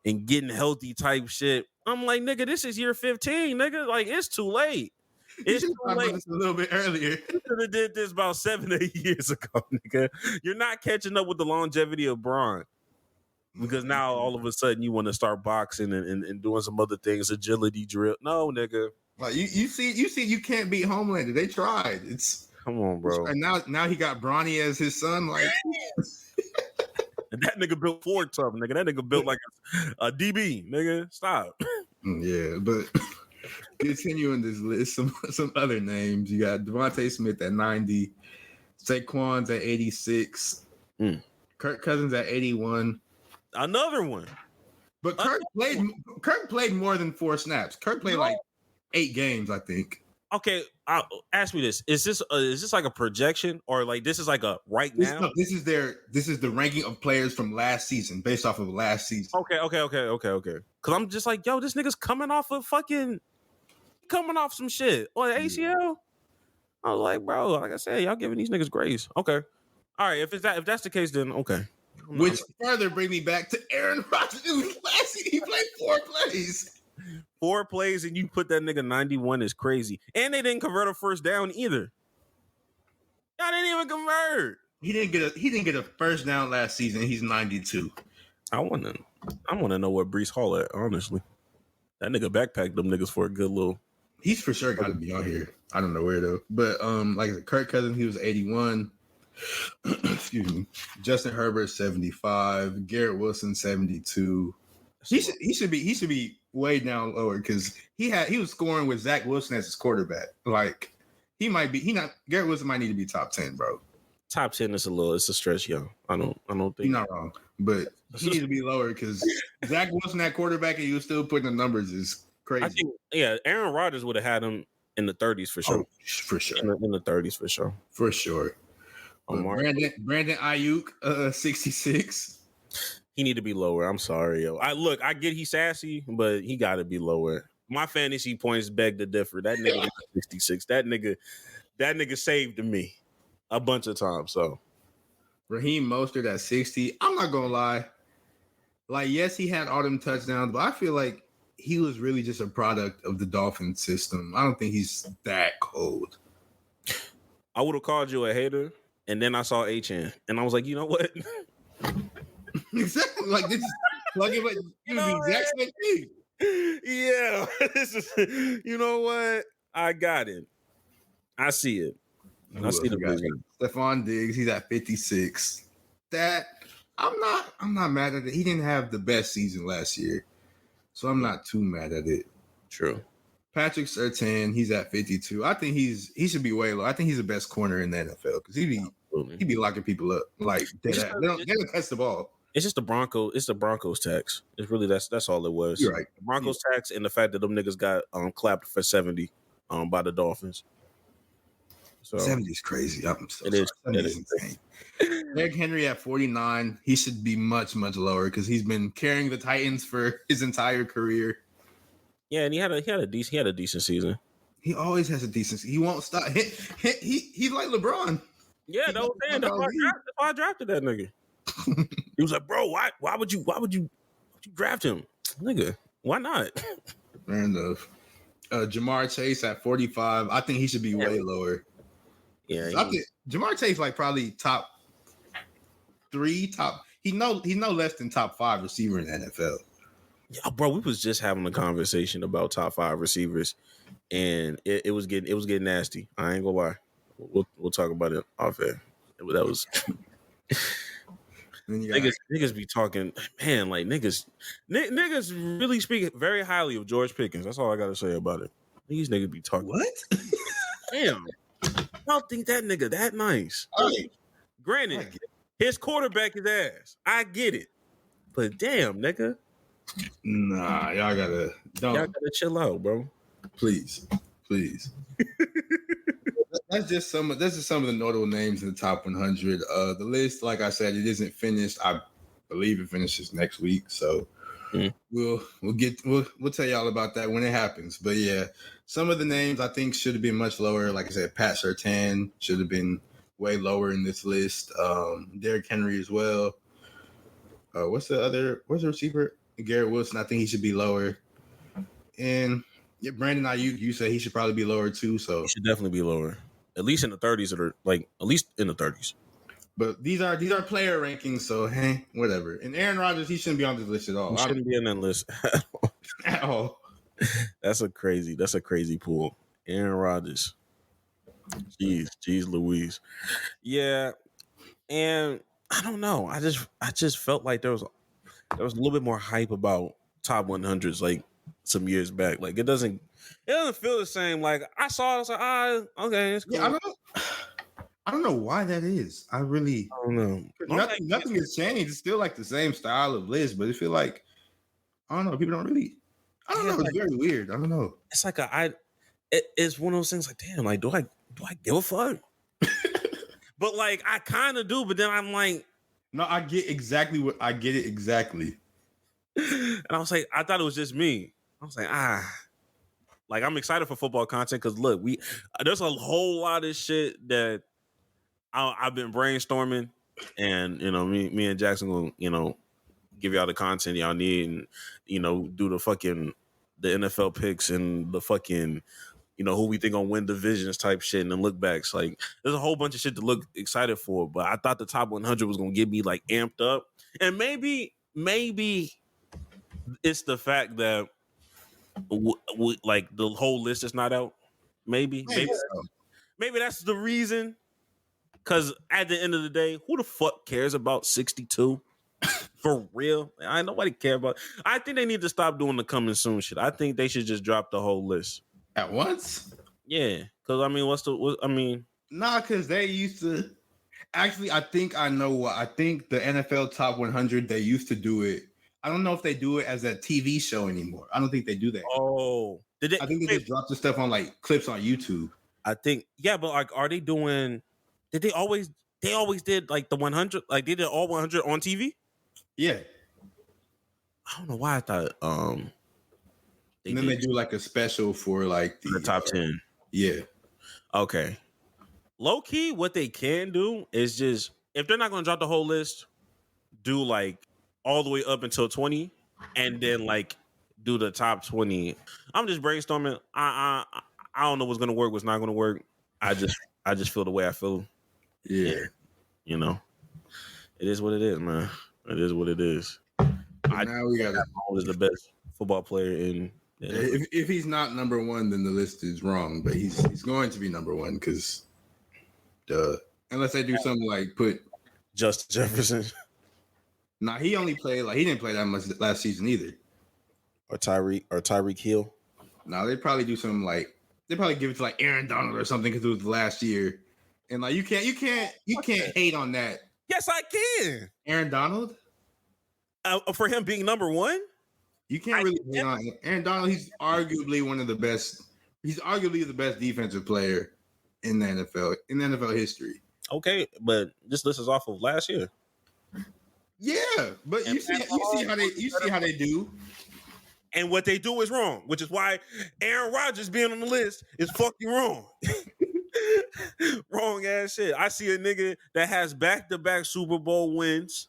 and getting healthy type shit. I'm like, nigga, this is year 15, nigga. It's too late. It's too late. A little bit earlier. You should have did this about 7-8 years ago, nigga. You're not catching up with the longevity of Braun. Because now all of a sudden you want to start boxing and doing some other things, agility drill. No, nigga. You see, you can't beat Homelander. They tried. Come on, bro. And now he got Bronny as his son. And that nigga built Ford tough, nigga. That nigga built like a DB, nigga. Stop. Yeah, but continuing this list, some other names. You got Devontae Smith at 90, Saquon's at 86, Kirk Cousins at 81. Another one. But Kirk played more than 4 snaps. Kirk played 8 games, I think. Okay, ask me this: is this like a projection, or this is a right now? This is the ranking of players from last season, based off of last season. Okay. Because I'm just yo, this nigga's coming off some shit on the ACL. I was like, bro, like I said, y'all giving these niggas grace. Okay, all right. If that's the case, then okay. Which further bring me back to Aaron Rodgers. Last season, he played 4 plays. 4 plays and you put that nigga 91 is crazy. And they didn't convert a first down either. Y'all didn't even convert. He didn't get a first down last season. He's 92. I want to know where Breece Hall at, honestly. That nigga backpacked them niggas for a good little. He's for sure got to be on here. I don't know where though. But Kirk Cousins, he was 81. Excuse me. Justin Herbert 75. Garrett Wilson 72. He should be way down lower because he was scoring with Zach Wilson as his quarterback. Garrett Wilson might need to be top 10, bro. Top 10 is it's a stretch, yo. I don't think you're not wrong, but He needs to be lower because Zach Wilson, that quarterback, and you still putting the numbers is crazy. I think, Aaron Rodgers would have had him in the 30s for sure. For sure. In the 30s for sure. For sure. But Brandon Ayuk, 66. He need to be lower. I'm sorry, yo. I get he's sassy, but he got to be lower. My fantasy points beg to differ. That nigga got 66. That nigga saved me a bunch of times. So Raheem Mostert at 60. I'm not gonna lie. Like, yes, he had all them touchdowns, but I feel like he was really just a product of the Dolphins system. I don't think he's that cold. I would have called you a hater, and then I saw HN, and I was like, you know what? Exactly. Like, this is like the exact same thing. Yeah. This is, you know what? I got it. I see it. I see the vision. Stephon Diggs, he's at 56. That I'm not mad at it. He didn't have the best season last year, so I'm not too mad at it. True. Patrick Surtain, he's at 52. I think he should be way low. I think he's the best corner in the NFL because he be locking people up like they don't catch the ball. It's just the Broncos. It's the Broncos tax. It's really that's all it was. You're right. The Broncos tax and the fact that them niggas got clapped for 70 by the Dolphins. So 70 is crazy. I'm so it sorry. is. 70 is insane. Derrick Henry at 49. He should be much, much lower because he's been carrying the Titans for his entire career. Yeah, and he had a decent season. He always has a decent. He won't stop. He's like LeBron. Yeah, that's why I drafted that nigga. He was like, bro, why would you draft him, nigga? Why not? Fair enough. Jamar Chase at 45. I think he should be way lower. Yeah, I think Jamar Chase like probably top 3. He's no less than top 5 receiver in the NFL. Yeah, bro, we was just having a conversation about top 5 receivers, and it was getting nasty. I ain't gonna lie. We'll talk about it off air. That was niggas be talking, man. Like niggas really speak very highly of George Pickens. That's all I gotta say about it. These niggas be talking. What? Damn, I don't think that nigga that nice. Right. Granted, his quarterback is ass. I get it, but damn, nigga. Nah, y'all gotta chill out, bro. Please. That's just some of the notable names in the top 100. The list, like I said, it isn't finished. I believe it finishes next week, so we'll tell y'all about that when it happens. But yeah, some of the names I think should have been much lower. Like I said, Pat Surtain should have been way lower in this list. Derrick Henry as well. What's the receiver? Garrett Wilson. I think he should be lower. And yeah, Brandon Ayuk, you said he should probably be lower too. So he should definitely be lower. At least in the 30s, or like at least in the 30s. But these are player rankings, so hey, whatever. And Aaron Rodgers, he shouldn't be on this list at all. He shouldn't be on that list at all. That's a crazy pool. Aaron Rodgers. Jeez Louise. Yeah, and I don't know. I just felt like there was a little bit more hype about top 100s like some years back. Like it doesn't feel the same. Like I saw it, I was like, okay, it's cool. Yeah, I don't know why that is. I don't know. Nothing has changed. It's still like the same style of list, but it feel like I don't know. People don't really. I don't know. It's very weird. I don't know. It's like it's one of those things. Like, damn. Like, do I give a fuck? But like, I kind of do. But then I'm like, no, I get it exactly. And I was like, I thought it was just me. I was like, like I'm excited for football content because look, there's a whole lot of shit that I've been brainstorming, and me and Jackson will give y'all the content y'all need, and do the NFL picks and the fucking who we think gonna win divisions type shit and then look backs. Like there's a whole bunch of shit to look excited for, but I thought the top 100 was gonna get me like amped up, and maybe it's the fact that like the whole list is not out. Maybe that's the reason. Because at the end of the day, who the fuck cares about 62? For real? Nobody care about. I think they need to stop doing the coming soon shit. I think they should just drop the whole list at once. Yeah, because I mean, Nah, because they used to Actually, I think I know what. I think the NFL Top 100, they used to do it. I don't know if they do it as a TV show anymore. I don't think they do that. Oh, did they? I think they just drop the stuff on like clips on YouTube. I think yeah, but like, are they doing? Did they always? They always did like the 100. Like they did all 100 on TV. Yeah. I don't know why I thought. And then they do like a special for like the top 10. Yeah. Okay. Low key, what they can do is just if they're not going to drop the whole list, do like all the way up until 20, and then like do the top 20. I'm just brainstorming. I don't know what's going to work, what's not going to work. I just feel the way I feel. Yeah. You know, it is what it is, man. It is what it is. Now we got is the best football player in. If he's not number one, then the list is wrong. But he's going to be number one because, unless they do something like put Justin Jefferson. Nah, he only played like he didn't play that much last season either. Or Tyreek Hill. No, they probably do something like they probably give it to like Aaron Donald or something because it was the last year. And like you can't hate on that. Yes, I can. Aaron Donald. For him being number one, you can't really hate on Aaron Donald. He's arguably one of the best. He's arguably the best defensive player in the NFL history. Okay, but this list is off of last year. Yeah, but you see how they do. And what they do is wrong, which is why Aaron Rodgers being on the list is fucking wrong. Wrong ass shit. I see a nigga that has back-to-back Super Bowl wins,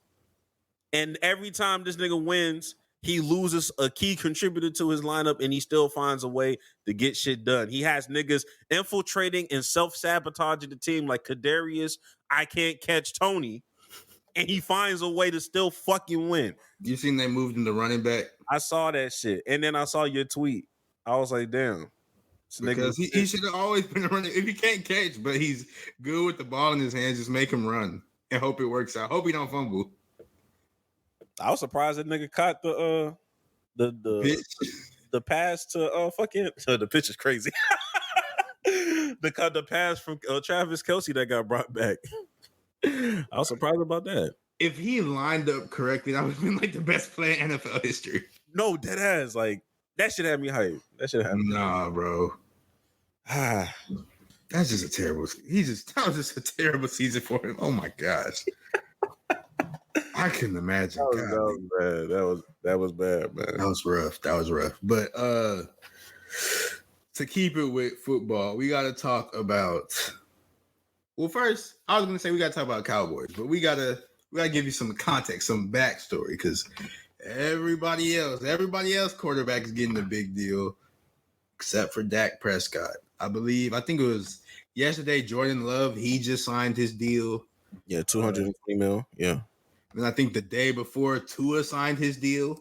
and every time this nigga wins, he loses a key contributor to his lineup, and he still finds a way to get shit done. He has niggas infiltrating and self-sabotaging the team like Kadarius, I can't catch Tony, and he finds a way to still fucking win. You seen they moved him to running back? I saw that shit, and then I saw your tweet. I was like, damn. Because he should have always been a running. If he can't catch, but he's good with the ball in his hands, just make him run and hope it works out. Hope he don't fumble. I was surprised that nigga caught the pitch. The pass to fucking the pitch is crazy. the pass from Travis Kelce that got brought back. I was surprised about that. If he lined up correctly, that would have been like the best play in NFL history. No, dead ass. Like that should have me hyped. That should have me. Nah, bro. That's just a terrible. That was just a terrible season for him. Oh my gosh. I couldn't imagine. That was bad. That was bad, man. That was rough. But to keep it with football, we got to talk about. Well, first, I was going to say we got to talk about Cowboys, but we gotta give you some context, some backstory, because everybody else quarterback is getting a big deal, except for Dak Prescott. I think it was yesterday. Jordan Love, he just signed his deal. Yeah, $220 million. Yeah. And I think the day before Tua signed his deal,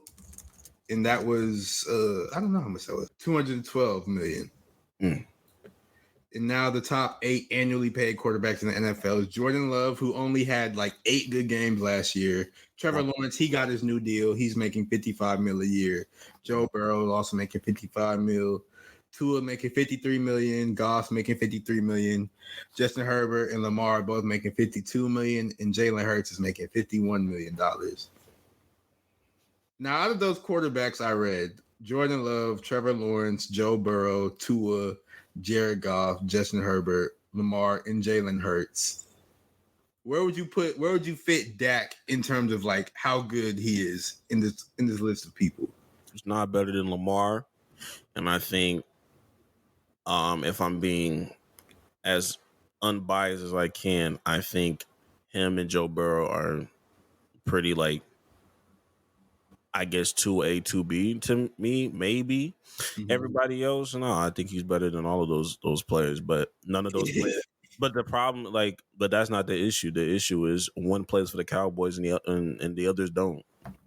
and that was I don't know how much that was, $212 million. And now the top 8 annually paid quarterbacks in the NFL is Jordan Love, who only had like 8 good games last year. Trevor Lawrence, he got his new deal. He's making $55 million a year. Joe Burrow also making $55 million. Tua making $53 million. Goff making $53 million. Justin Herbert and Lamar both making $52 million. And Jalen Hurts is making $51 million. Now, out of those quarterbacks I read, Jordan Love, Trevor Lawrence, Joe Burrow, Tua, Jared Goff, Justin Herbert, Lamar, and Jalen Hurts. Where would you fit Dak in terms of like how good he is in this list of people? He's not better than Lamar, and I think, if I'm being as unbiased as I can, I think him and Joe Burrow are pretty like, I guess 2A, 2B to me, maybe. Mm-hmm. Everybody else, no, I think he's better than all of those players, but none of those players. But the problem, but that's not the issue. The issue is one plays for the Cowboys and the others don't.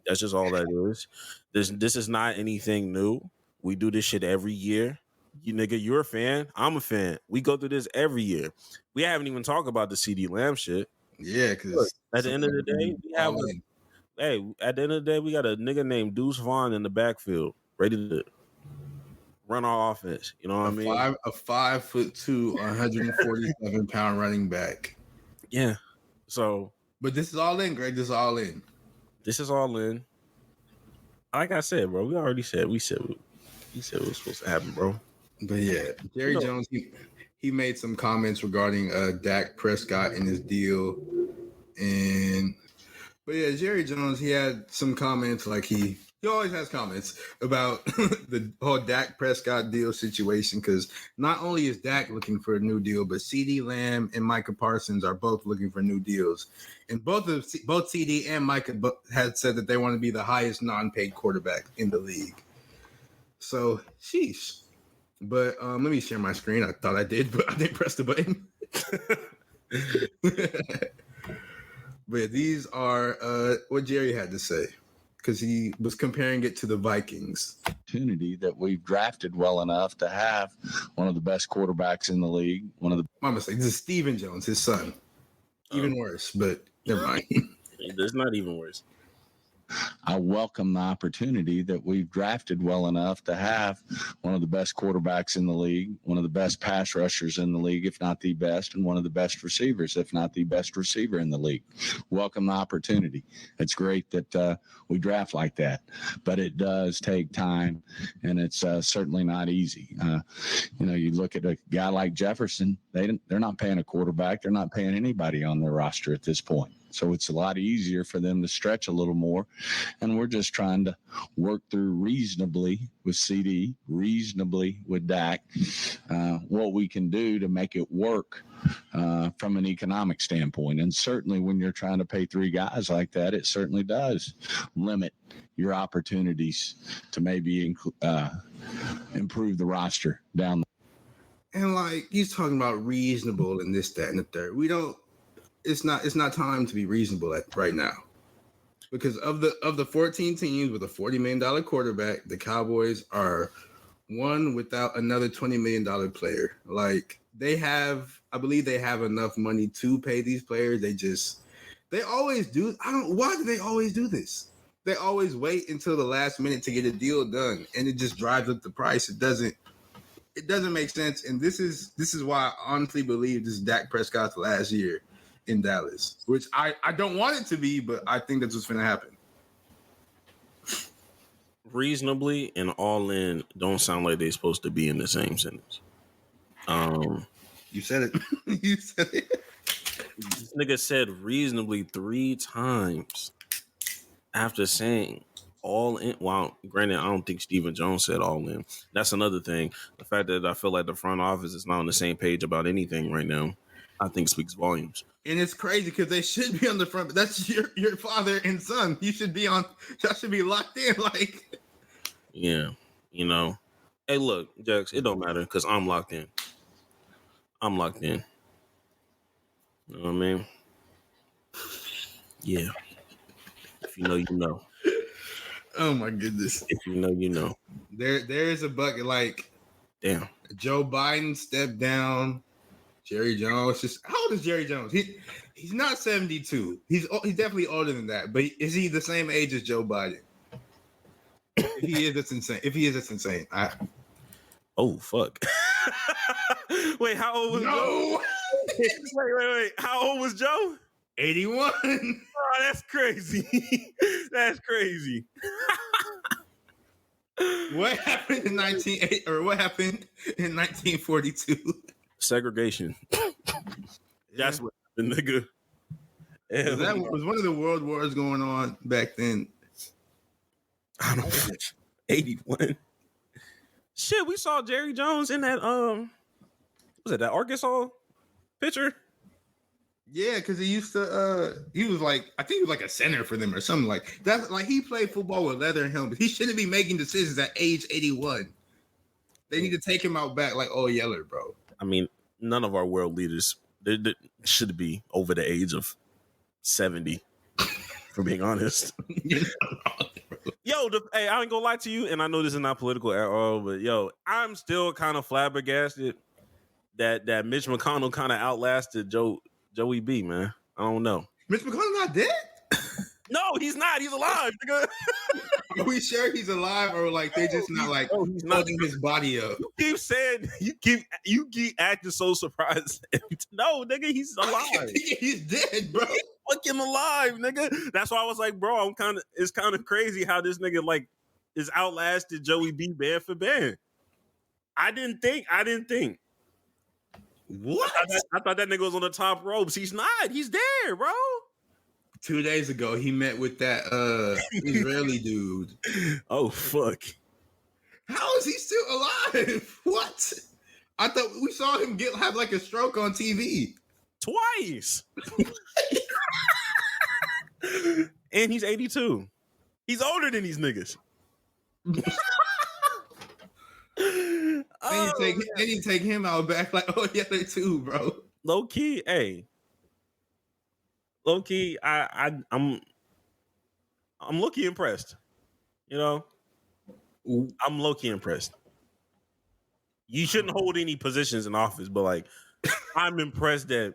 That's just all that is. This is not anything new. We do this shit every year. You nigga, you're a fan. I'm a fan. We go through this every year. We haven't even talked about the CeeDee Lamb shit. Yeah, because at the end of the day, at the end of the day, we got a nigga named Deuce Vaughn in the backfield, ready to run our offense. You know what I mean? A 5'2", 147-pound running back. Yeah. So, but this is all in, Greg. This is all in. This is all in. Like I said, bro, we said what was supposed to happen, bro. But yeah, Jerry Jones, he made some comments regarding Dak Prescott and his deal. But yeah, Jerry Jones, he had some comments like he always has comments about the whole Dak Prescott deal situation, because not only is Dak looking for a new deal, but CeeDee Lamb and Micah Parsons are both looking for new deals. And both CeeDee and Micah had said that they want to be the highest non-paid quarterback in the league. So, sheesh. But let me share my screen. I thought I did, but I didn't press the button. But these are what Jerry had to say, because he was comparing it to the Vikings. Opportunity that we've drafted well enough to have one of the best quarterbacks in the league. My mistake. This is Stephen Jones, his son. Even worse, but never mind. It's not even worse. I welcome the opportunity that we've drafted well enough to have one of the best quarterbacks in the league, one of the best pass rushers in the league, if not the best, and one of the best receivers, if not the best receiver in the league. Welcome the opportunity. It's great that we draft like that, but it does take time, and it's certainly not easy. You look at a guy like Jefferson, they're not paying a quarterback. They're not paying anybody on their roster at this point. So it's a lot easier for them to stretch a little more. And we're just trying to work through reasonably with CD, reasonably with Dak, what we can do to make it work from an economic standpoint. And certainly when you're trying to pay three guys like that, it certainly does limit your opportunities to maybe improve the roster down. And like he's talking about reasonable and this, that, and the third. It's not time to be reasonable right now, because of the 14 teams with a $40 million quarterback, the Cowboys are one without another $20 million player. Like I believe they have enough money to pay these players. They always do. Why do they always do this? They always wait until the last minute to get a deal done, and it just drives up the price. It doesn't make sense. And this is why I honestly believe this is Dak Prescott's last year in Dallas, which I don't want it to be, but I think that's what's going to happen. Reasonably and all in don't sound like they're supposed to be in the same sentence. You said it. You said it. This nigga said reasonably 3 times after saying all in. Well, granted, I don't think Stephen Jones said all in. That's another thing. The fact that I feel like the front office is not on the same page about anything right now, I think speaks volumes. And it's crazy because they should be on the front. But that's your father and son. You should be on. Y'all should be locked in. Like, yeah, Hey, look, Jax, it don't matter because I'm locked in. You know what I mean? Yeah. If you know, you know. Oh my goodness. If you know, you know. There is a bucket. Like, damn. Joe Biden stepped down. Jerry Jones. How old is Jerry Jones? He's not 72. He's definitely older than that. But is he the same age as Joe Biden? If he is, that's insane. That's insane. Oh fuck. Wait, how old was Joe? Wait. How old was Joe? 81. Oh, that's crazy. That's crazy. What happened in 1942? Segregation. That's what happened, nigga. Was one of the world wars going on back then? I don't know. 81. Shit, we saw Jerry Jones in that was it that Arkansas picture? Yeah, because he was like, I think he was like a center for them or something like that. Like he played football with leather helmets. He shouldn't be making decisions at age 81. They need to take him out back like Yeller, bro. I mean, none of our world leaders they should be over the age of 70, for being honest. Yo, hey, I ain't gonna lie to you, and I know this is not political at all, but yo, I'm still kind of flabbergasted that Mitch McConnell kind of outlasted Joey B, man. I don't know. Mitch McConnell not dead? No, he's not. He's alive, nigga. Are we sure he's alive, or like they just not like he's not holding his body up? You keep saying you keep acting so surprised. No, nigga, he's alive. He's dead, bro. He's fucking alive, nigga. That's why I was like, bro, it's kind of crazy how this nigga like is outlasted Joey B band for band. I didn't think. What? I thought that nigga was on the top ropes. He's not. He's there, bro. 2 days ago, he met with that Israeli dude. Oh fuck! How is he still alive? What? I thought we saw him have like a stroke on TV Twice. And he's 82. He's older than these niggas. Then you take him out back like, oh yeah, they too, bro. Low key, hey. Low key, I'm low key impressed. You know, I'm low key impressed. You shouldn't hold any positions in office, but like, I'm impressed that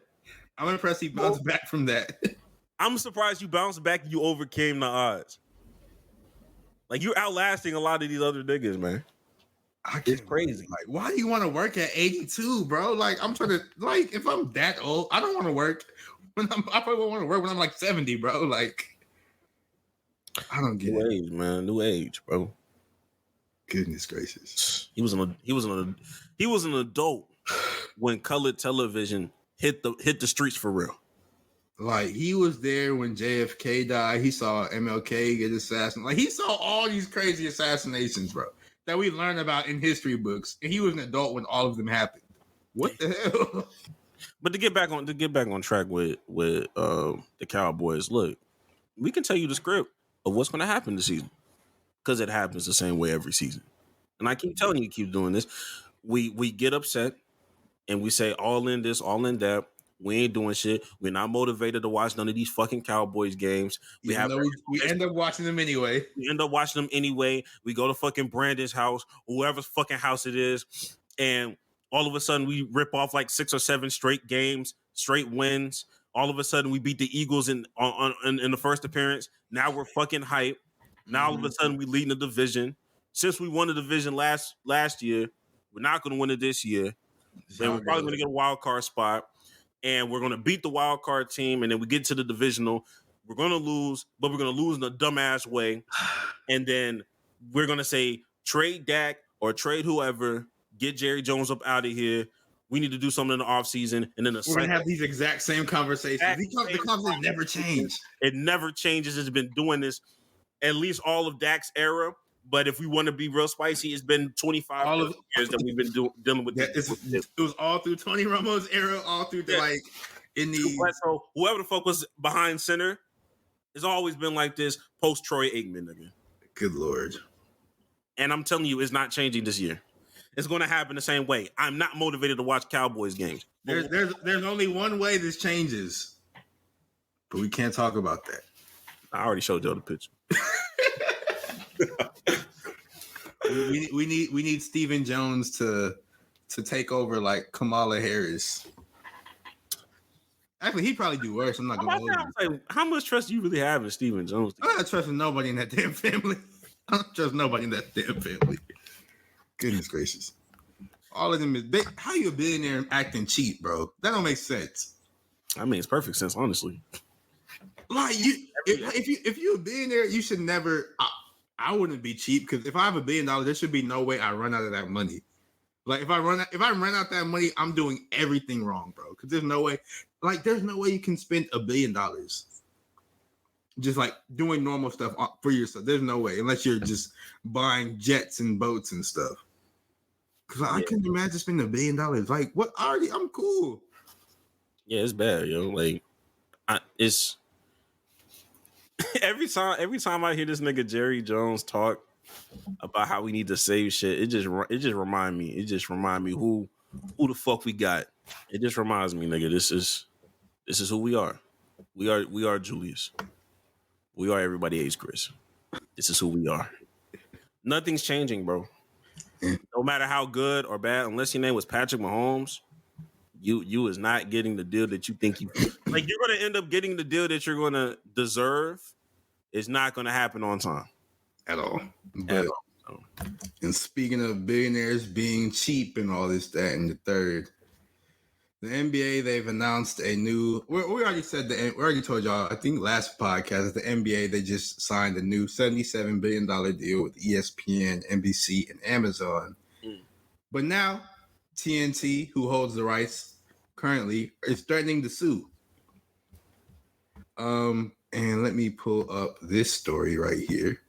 he bounced back from that. I'm surprised you bounced back. You overcame the odds. Like you're outlasting a lot of these other niggas, man. It's crazy. Like, why do you want to work at 82, bro? Like, I'm trying to like, if I'm that old, I don't want to work. I probably won't want to work when I'm like 70, bro. Like, I don't get New it. age, man. New age, bro. Goodness gracious. He was an adult when colored television hit the streets for real. Like, he was there when JFK died. He saw MLK get assassinated. Like, he saw all these crazy assassinations, bro, that we learned about in history books. And he was an adult when all of them happened. What the hell? But to get back on track with the Cowboys, look, we can tell you the script of what's going to happen this season because it happens the same way every season. And I keep telling you, keep doing this. We get upset and we say all in this, all in that. We ain't doing shit. We're not motivated to watch none of these fucking Cowboys games. We end up watching them anyway. We go to fucking Brandon's house, whoever's fucking house it is, and all of a sudden we rip off like 6 or 7 straight games, straight wins. All of a sudden we beat the Eagles in the first appearance. Now we're fucking hype. Now all of a sudden we leading the division. Since we won the division last year, we're not going to win it this year. Then we're probably going to get a wild card spot. And we're going to beat the wild card team, and then we get to the divisional. We're going to lose, but we're going to lose in a dumbass way. And then we're going to say, trade Dak or trade whoever, get Jerry Jones up out of here. We need to do something in the offseason. And then we're going to have these exact same conversations. The conversations never change. It never changes. It's been doing this at least all of Dak's era. But if we want to be real spicy, it's been 25 years that we've been dealing with this. It was all through Tony Romo's era, all through so whoever the fuck was behind center, it's always been like this post Troy Aikman, nigga. Good Lord. And I'm telling you, it's not changing this year. It's going to happen the same way. I'm not motivated to watch Cowboys games. There's only one way this changes, but we can't talk about that. I already showed y'all the picture. we need Stephen Jones to take over like Kamala Harris. Actually, he'd probably do worse. I'm not gonna hold you. How much trust do you really have in Stephen Jones? I'm not trusting nobody in that damn family. I don't trust nobody in that damn family. Goodness gracious. All of them is big. How you a billionaire acting cheap, bro? That don't make sense. I mean, it's perfect sense, honestly. Like if you're a billionaire, you should never. I wouldn't be cheap because if I have $1 billion, there should be no way I run out of that money. Like if I run out that money, I'm doing everything wrong, bro. Because there's no way you can spend $1 billion just like doing normal stuff for yourself. There's no way unless you're just buying jets and boats and stuff. Because I couldn't imagine spending $1 billion. Like what? I'm cool. Yeah, it's bad, yo. Like it's. Every time I hear this nigga Jerry Jones talk about how we need to save shit, it just remind me. It just remind me who the fuck we got. It just reminds me, nigga. This is who we are. We are Julius. We are everybody hates Chris. This is who we are. Nothing's changing, bro. No matter how good or bad, unless your name was Patrick Mahomes, you is not getting the deal that you think you like. You're gonna end up getting the deal that you're gonna deserve. It's not gonna happen on time. at all. But and speaking of billionaires being cheap and all this, that, and the third, the NBA, they've announced a new. We already said we already told y'all. I think last podcast, the NBA, they just signed a new $77 billion deal with ESPN, NBC, and Amazon. But now TNT, who holds the rights currently, is threatening to sue. And let me pull up this story right here.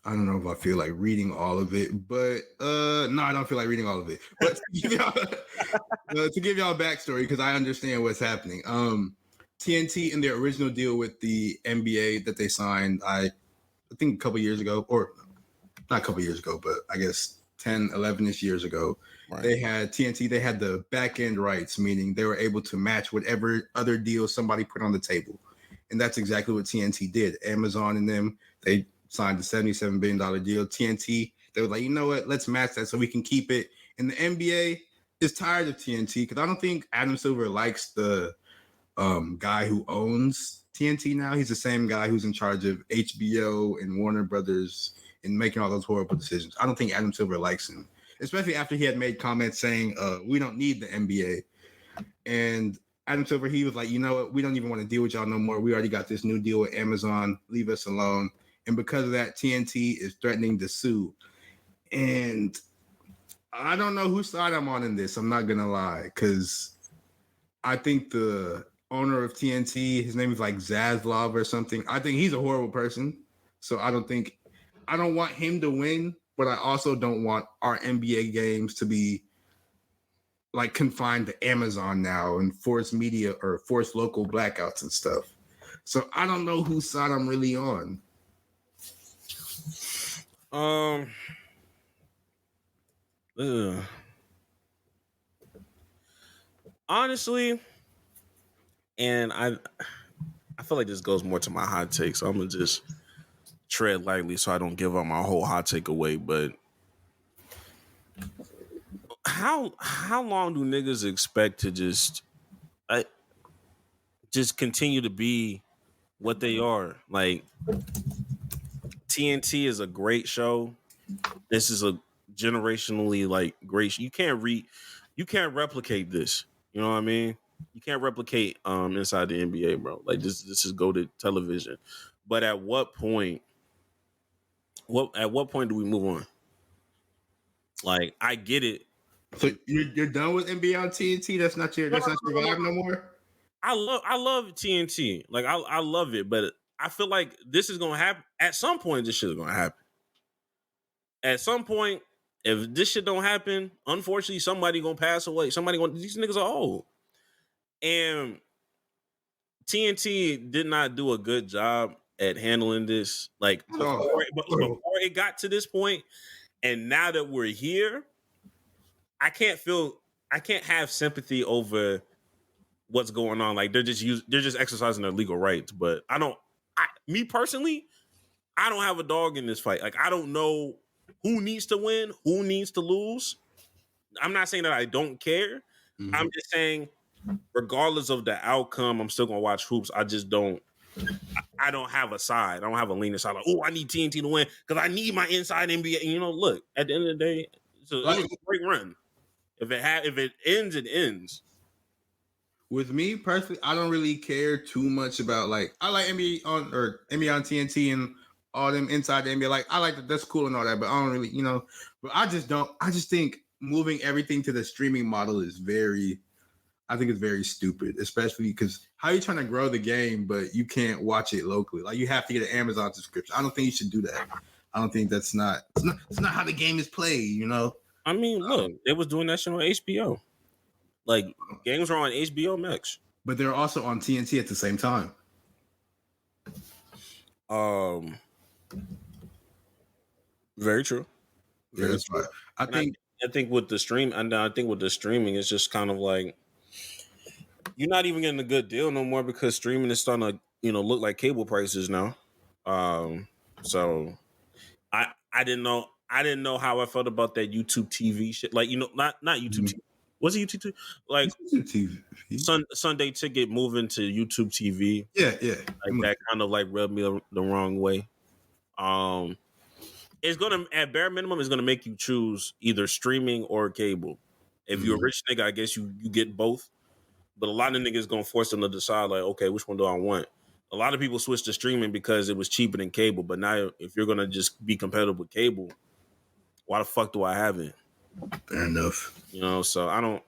I don't know if I feel like reading all of it, but no, I don't feel like reading all of it. But to give y'all a backstory, because I understand what's happening. TNT in their original deal with the NBA that they signed, I think a couple years ago, or not a couple years ago, but I guess 10, 11-ish years ago, right. They had the back end rights, meaning they were able to match whatever other deal somebody put on the table. And that's exactly what TNT did. Amazon and them, they signed the $77 billion deal. TNT, they were like, you know what? Let's match that so we can keep it. And the NBA is tired of TNT because I don't think Adam Silver likes the guy who owns TNT now. He's the same guy who's in charge of HBO and Warner Brothers and making all those horrible decisions. I don't think Adam Silver likes him, especially after he had made comments saying, we don't need the NBA. And Adam Silver, he was like, you know what? We don't even want to deal with y'all no more. We already got this new deal with Amazon. Leave us alone. And because of that, TNT is threatening to sue. And I don't know whose side I'm on in this. I'm not going to lie. Because I think the owner of TNT, his name is like Zaslav or something. I think he's a horrible person. So I don't want him to win. But I also don't want our NBA games to be like confined to Amazon now and forced media or forced local blackouts and stuff. So I don't know whose side I'm really on. Honestly, and I feel like this goes more to my hot take, so I'm gonna just tread lightly so I don't give up my whole hot take away. But how long do niggas expect to just continue to be what they are? Like, TNT is a great show. This is a generationally like great. You can't replicate this. You know what I mean? You can't replicate inside the NBA, bro. Like this is go to television. But at what point? At what point do we move on? Like, I get it. So you're done with NBA on TNT? That's not your vibe no more? I love TNT. Like I love it, but I feel like this is gonna happen at some point. This shit is gonna happen. At some point, if this shit don't happen, unfortunately, somebody gonna pass away. These niggas are old, and TNT did not do a good job at handling this. Like before it got to this point, and now that we're here, I can't have sympathy over what's going on. Like they're just exercising their legal rights, but me personally, I don't have a dog in this fight. Like I don't know who needs to win, who needs to lose. I'm not saying that I don't care. Mm-hmm. I'm just saying, regardless of the outcome, I'm still gonna watch hoops. I just don't. I don't have a side. I don't have a leaning side. Like, oh, I need TNT to win because I need my inside NBA. And, look, at the end of the day, it's a great run. If it ends, it ends. With me personally, I don't really care too much about I like NBA on TNT and all them inside the NBA. Like I like that's cool and all that, but I don't really, but I just think moving everything to the streaming model is I think it's very stupid, especially because how are you trying to grow the game, but you can't watch it locally? Like you have to get an Amazon subscription. I don't think you should do that. I don't think it's not how the game is played, I mean, look, they was doing that shit on HBO. Like games are on HBO Max, but they're also on TNT at the same time. Very true. Very true. Right. I think with the streaming, it's just kind of like you're not even getting a good deal no more because streaming is starting to look like cable prices now. So I didn't know how I felt about that YouTube TV shit. Like not YouTube TV. Was it YouTube TV? Like YouTube TV. Sunday Ticket moving to YouTube TV. Yeah. Like that kind of like rubbed me the wrong way. it's gonna at bare minimum it's gonna make you choose either streaming or cable. If you're a rich nigga, I guess you get both. But a lot of niggas gonna force them to decide like, okay, which one do I want? A lot of people switched to streaming because it was cheaper than cable. But now, if you're gonna just be competitive with cable, why the fuck do I have it? Fair enough. You know, so I don't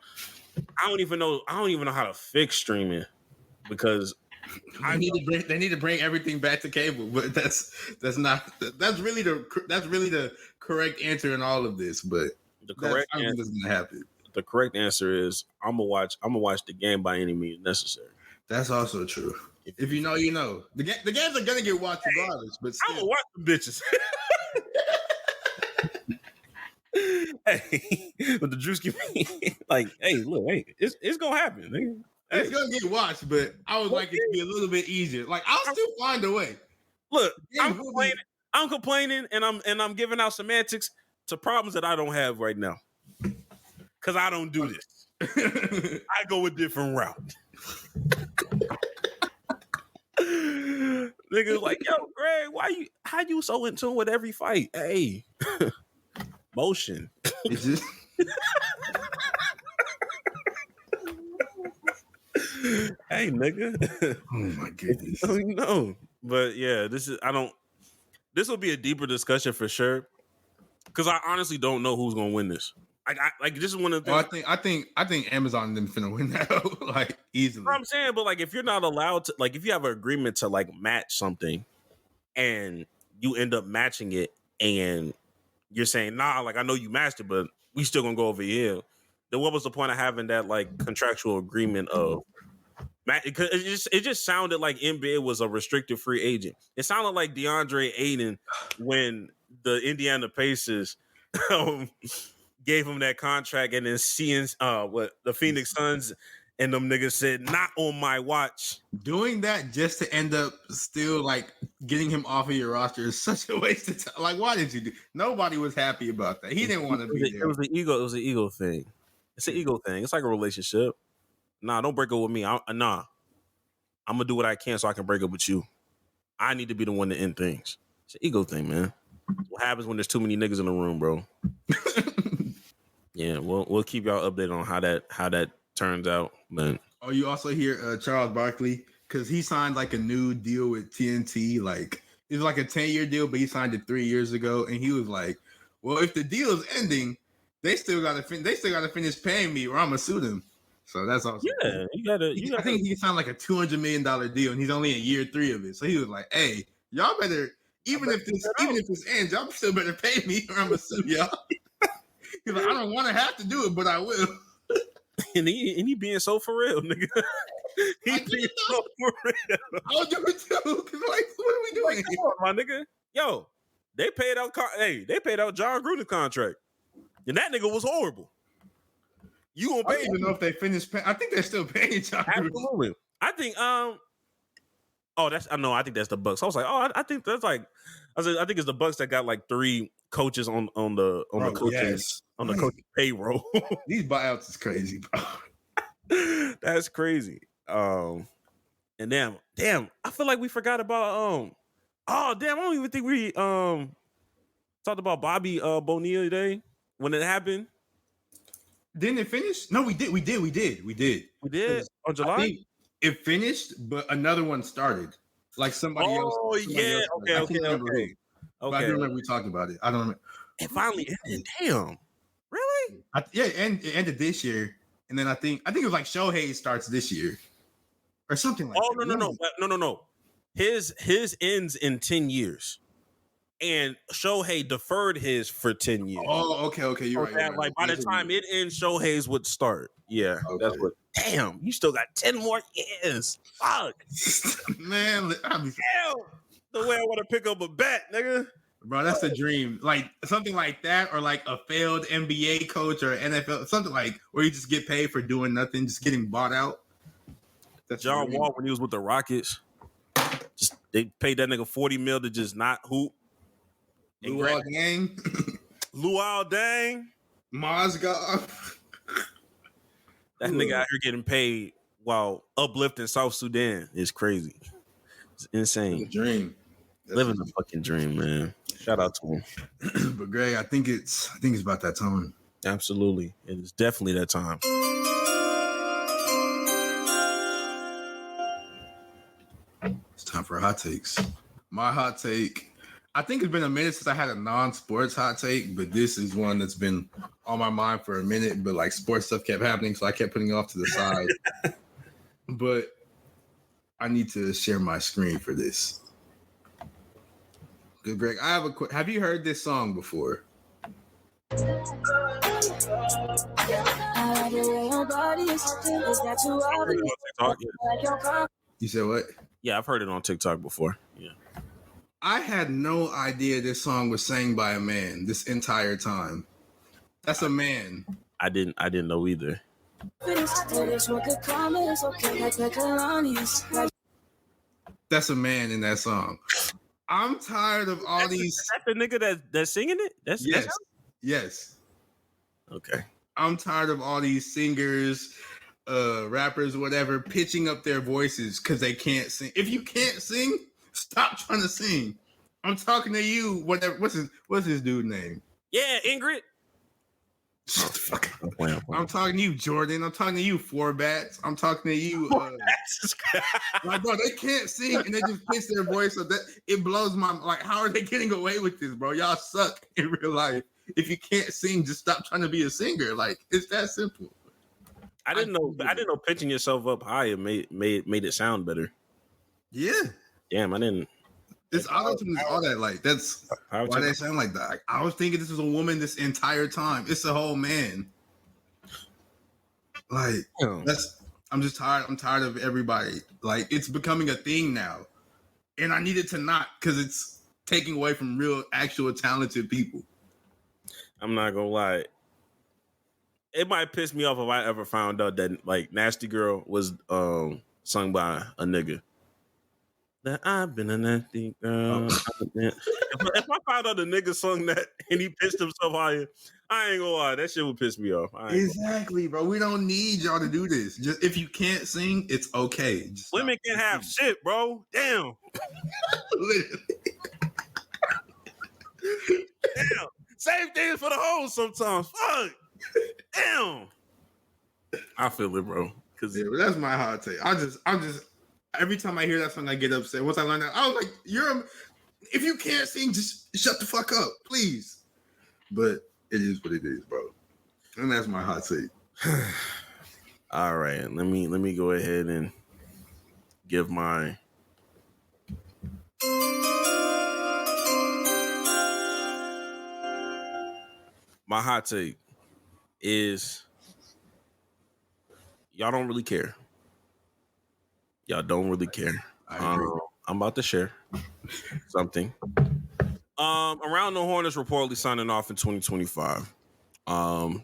even know how to fix streaming because they need to bring everything back to cable, but that's really the correct answer in all of this. But the correct answer is gonna happen. The correct answer is I'm gonna watch the game by any means necessary. That's also true. If you know, you know. The games are gonna get watched regardless. But still. I'm gonna watch the bitches. Hey, but the juice give me like, hey, look, hey, it's gonna happen. Nigga. Hey. It's gonna get watched, but I would like it to be a little bit easier. Like I'll still find a way. Look, I'm complaining, and I'm giving out semantics to problems that I don't have right now. Cause I don't do this. I go a different route. Niggas like, yo, Greg, how you so in tune with every fight? Hey, motion. It's just hey, nigga. Oh my goodness. No, but yeah, this will be a deeper discussion for sure. Cause I honestly don't know who's gonna win this. Like this is one of the things. I think Amazon them finna win that like easily. What I'm saying, but like if you're not allowed to, like if you have an agreement to like match something, and you end up matching it, and you're saying nah, like I know you matched it, but we still gonna go over here. Then what was the point of having that like contractual agreement of? It just sounded like NBA was a restricted free agent. It sounded like DeAndre Ayton when the Indiana Pacers. Gave him that contract, and then seeing the Phoenix Suns and them niggas said, "Not on my watch." Doing that just to end up still like getting him off of your roster is such a waste of time. Like, why did you do? Nobody was happy about that. He didn't want to be there. It was the ego. It was an ego thing. It's an ego thing. It's like a relationship. Nah, don't break up with me. Nah, I'm gonna do what I can so I can break up with you. I need to be the one to end things. It's an ego thing, man. What happens when there's too many niggas in the room, bro? Yeah, we'll keep y'all updated on how that turns out. But you also hear Charles Barkley because he signed like a new deal with TNT. Like it was like a 10-year deal, but he signed it 3 years ago, and he was like, "Well, if the deal is ending, they still gotta finish paying me, or I'm gonna sue them." So that's also yeah. You gotta. I think he signed like a $200 million deal, and he's only in year 3 of it. So he was like, "Hey, y'all better even if this ends, y'all still better pay me, or I'm gonna sue y'all." He's like, I don't want to have to do it, but I will. And he being so for real, nigga. He being so for real. I'll do it too. Cause like, what are we doing? Like, come on, my nigga. Yo, they paid out. They paid out John Gruden's contract, and that nigga was horrible. You gonna pay? I don't even know if they finished paying. I think they're still paying John Gruden. Absolutely. I think. I think that's the Bucks. I was like, I think that's like. I think it's the Bucks that got like 3 coaches on the coaching payroll. These buyouts is crazy, bro. That's crazy. And damn, I feel like we forgot about I don't even think we talked about Bobby Bonilla today when it happened. Didn't it finish? No, we did. We did on July. I think it finished, but another one started. Like somebody else. Oh yeah. Okay. But I do remember we talked about it. I don't remember. It finally ended. Damn. Really? And it ended this year, and then I think it was like Shohei starts this year, or something like that. No. His ends in 10 years, and Shohei deferred his for 10 years. Oh, okay. You're right. Like by the time it ends, Shohei's would start. Yeah, that's what. Damn, you still got 10 more years. Fuck, man. Damn, the way I want to pick up a bat, nigga. Bro, that's a dream. Like something like that, or like a failed NBA coach or NFL, something like where you just get paid for doing nothing, just getting bought out. That's John Wall when he was with the Rockets. Just they paid that nigga $40 million to just not hoop. Luol Deng. Luol Deng. Mozgov. That nigga out here getting paid while uplifting South Sudan is crazy. It's insane. It's a dream. Living the fucking dream, man. Shout out to him. But Greg, I think it's about that time. Absolutely. It is definitely that time. It's time for hot takes. My hot take, I think it's been a minute since I had a non-sports hot take, but this is one that's been on my mind for a minute, but like sports stuff kept happening, so I kept putting it off to the side. But I need to share my screen for this. Good, Greg. I have a quick. Have you heard this song before? You said what? Yeah, I've heard it on TikTok before. Yeah. I had no idea this song was sang by a man this entire time. That's a man. I didn't know either. That's a man in that song. I'm tired of all these. Is that the nigga that's singing it? Yes. Yes. Okay. I'm tired of all these singers, rappers, whatever, pitching up their voices because they can't sing. If you can't sing, stop trying to sing. I'm talking to you. Whatever. What's his dude name? Yeah, Ingrid. I'm talking to you, Jordan. I'm talking to you, Four Bats. I'm talking to you. Like, bro, they can't sing and they just pitch their voice. So that it blows my like. How are they getting away with this, bro? Y'all suck in real life. If you can't sing, just stop trying to be a singer. Like, it's that simple. I didn't know pitching yourself up higher made it sound better. Yeah. Damn, I didn't. It's auto-tune, all that. Like, that's why they sound like that. Like, I was thinking this was a woman this entire time. It's a whole man. Like, I'm just tired. I'm tired of everybody. Like, it's becoming a thing now. And I need it to not, because it's taking away from real, actual talented people. I'm not gonna lie. It might piss me off if I ever found out that like Nasty Girl was sung by a nigga. That I've been a nasty girl. If I found out the nigga sung that and he pissed himself higher, I ain't gonna lie, that shit would piss me off. Exactly, bro. We don't need y'all to do this. Just if you can't sing, it's okay. Women can't have shit, bro. Damn. Literally. Damn. Same thing for the hoes sometimes. Fuck. Damn. I feel it, bro. Yeah, that's my hot take. I'm just every time I hear that song, I get upset. Once I learned that, I was like, if you can't sing, just shut the fuck up, please. But it is what it is, bro. And that's my hot take. All right. Let me go ahead and give my hot take is y'all don't really care. Y'all don't really care. I'm about to share something. Around the Horn is reportedly signing off in 2025. And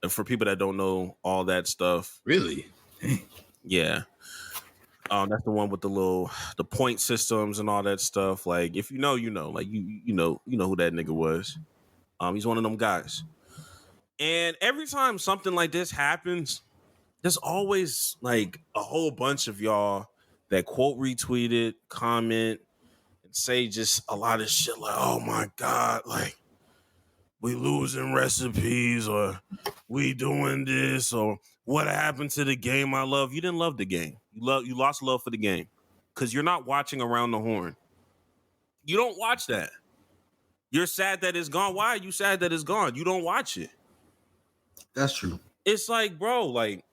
for people that don't know all that stuff, really, yeah. That's the one with the point systems and all that stuff. Like, if you know, you know. Like you know who that nigga was. He's one of them guys. And every time something like this happens, there's always like a whole bunch of y'all that quote retweet it, comment, and say just a lot of shit like, oh my God, like we losing recipes or we doing this or what happened to the game I love. You didn't love the game. You lost love for the game because you're not watching Around the Horn. You don't watch that. You're sad that it's gone. Why are you sad that it's gone? You don't watch it. That's true. It's like, bro, like,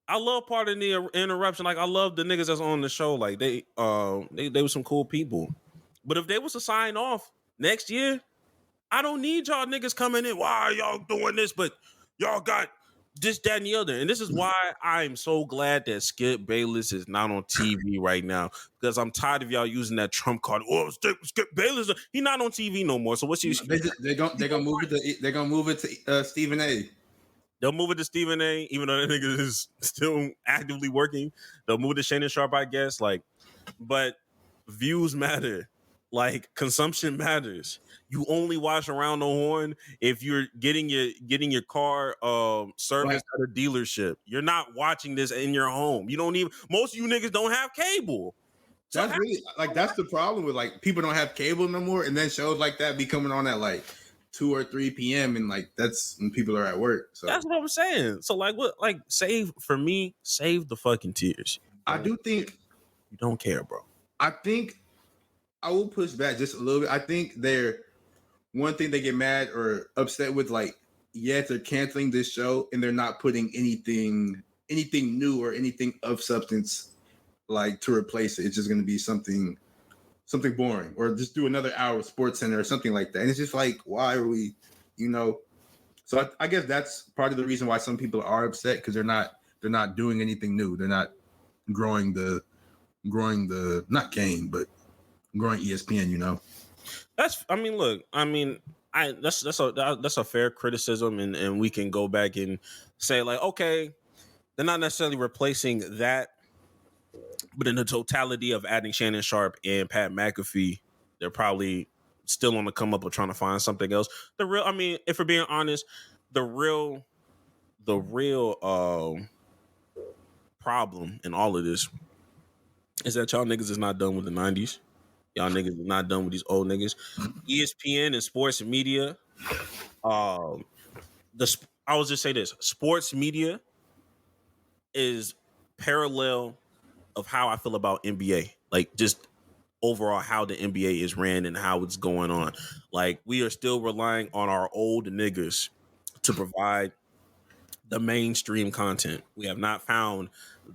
I love part of the interruption. Like, I love the niggas that's on the show. Like, they were some cool people. But if they was to sign off next year, I don't need y'all niggas coming in. Why are y'all doing this? But y'all got this, that, and the other. And this is why I'm so glad that Skip Bayless is not on TV right now. Because I'm tired of y'all using that Trump card. Oh, Skip Bayless, he not on TV no more. So what's your excuse? They're gonna move it to Stephen A. They'll move it to Stephen A, even though that nigga is still actively working. They'll move it to Shannon Sharp, I guess. Like, but views matter. Like, consumption matters. You only watch Around the Horn if you're getting your car serviced at a dealership. You're not watching this in your home. You don't even. Most of you niggas don't have cable. That's really like that's the problem with like people don't have cable no more, and then shows like that be coming on at like 2 or 3 p.m. and like that's when people are at work. So that's what I'm saying. So like what like save the fucking tears. I do think You don't care, bro. I think I will push back just a little bit. I think they're one thing they get mad or upset with, like, yes, they're canceling this show and they're not putting anything new or anything of substance like to replace it. It's just going to be something boring, or just do another hour of Sports Center or something like that. And it's just like, why are we, So I guess that's part of the reason why some people are upset, because they're not doing anything new. They're not growing the not game, but growing ESPN. That's a fair criticism, and we can go back and say like, okay, they're not necessarily replacing that, but in the totality of adding Shannon Sharp and Pat McAfee, they're probably still on the come up of trying to find something else. If we're being honest, the real problem in all of this is that y'all niggas is not done with the 90s. Y'all niggas is not done with these old niggas. ESPN and sports media. I was just say this: sports media is parallel of how I feel about NBA. Like, just overall how the NBA is ran and how it's going on. Like, we are still relying on our old niggas to provide the mainstream content. We have not found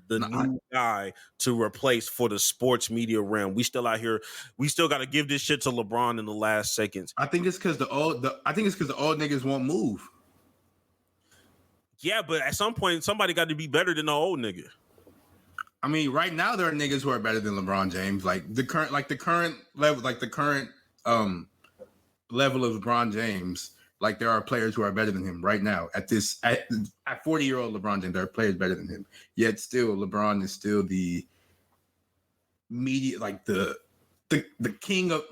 the new guy to replace for the sports media realm. We still out here. We still got to give this shit to LeBron in the last seconds. I think it's because the old niggas won't move. Yeah, but at some point, somebody got to be better than the old nigga. I mean, right now there are niggas who are better than LeBron James. Like the current level, level of LeBron James. Like, there are players who are better than him right now at 40-year-old LeBron James. There are players better than him. Yet still, LeBron is still the media, like the king of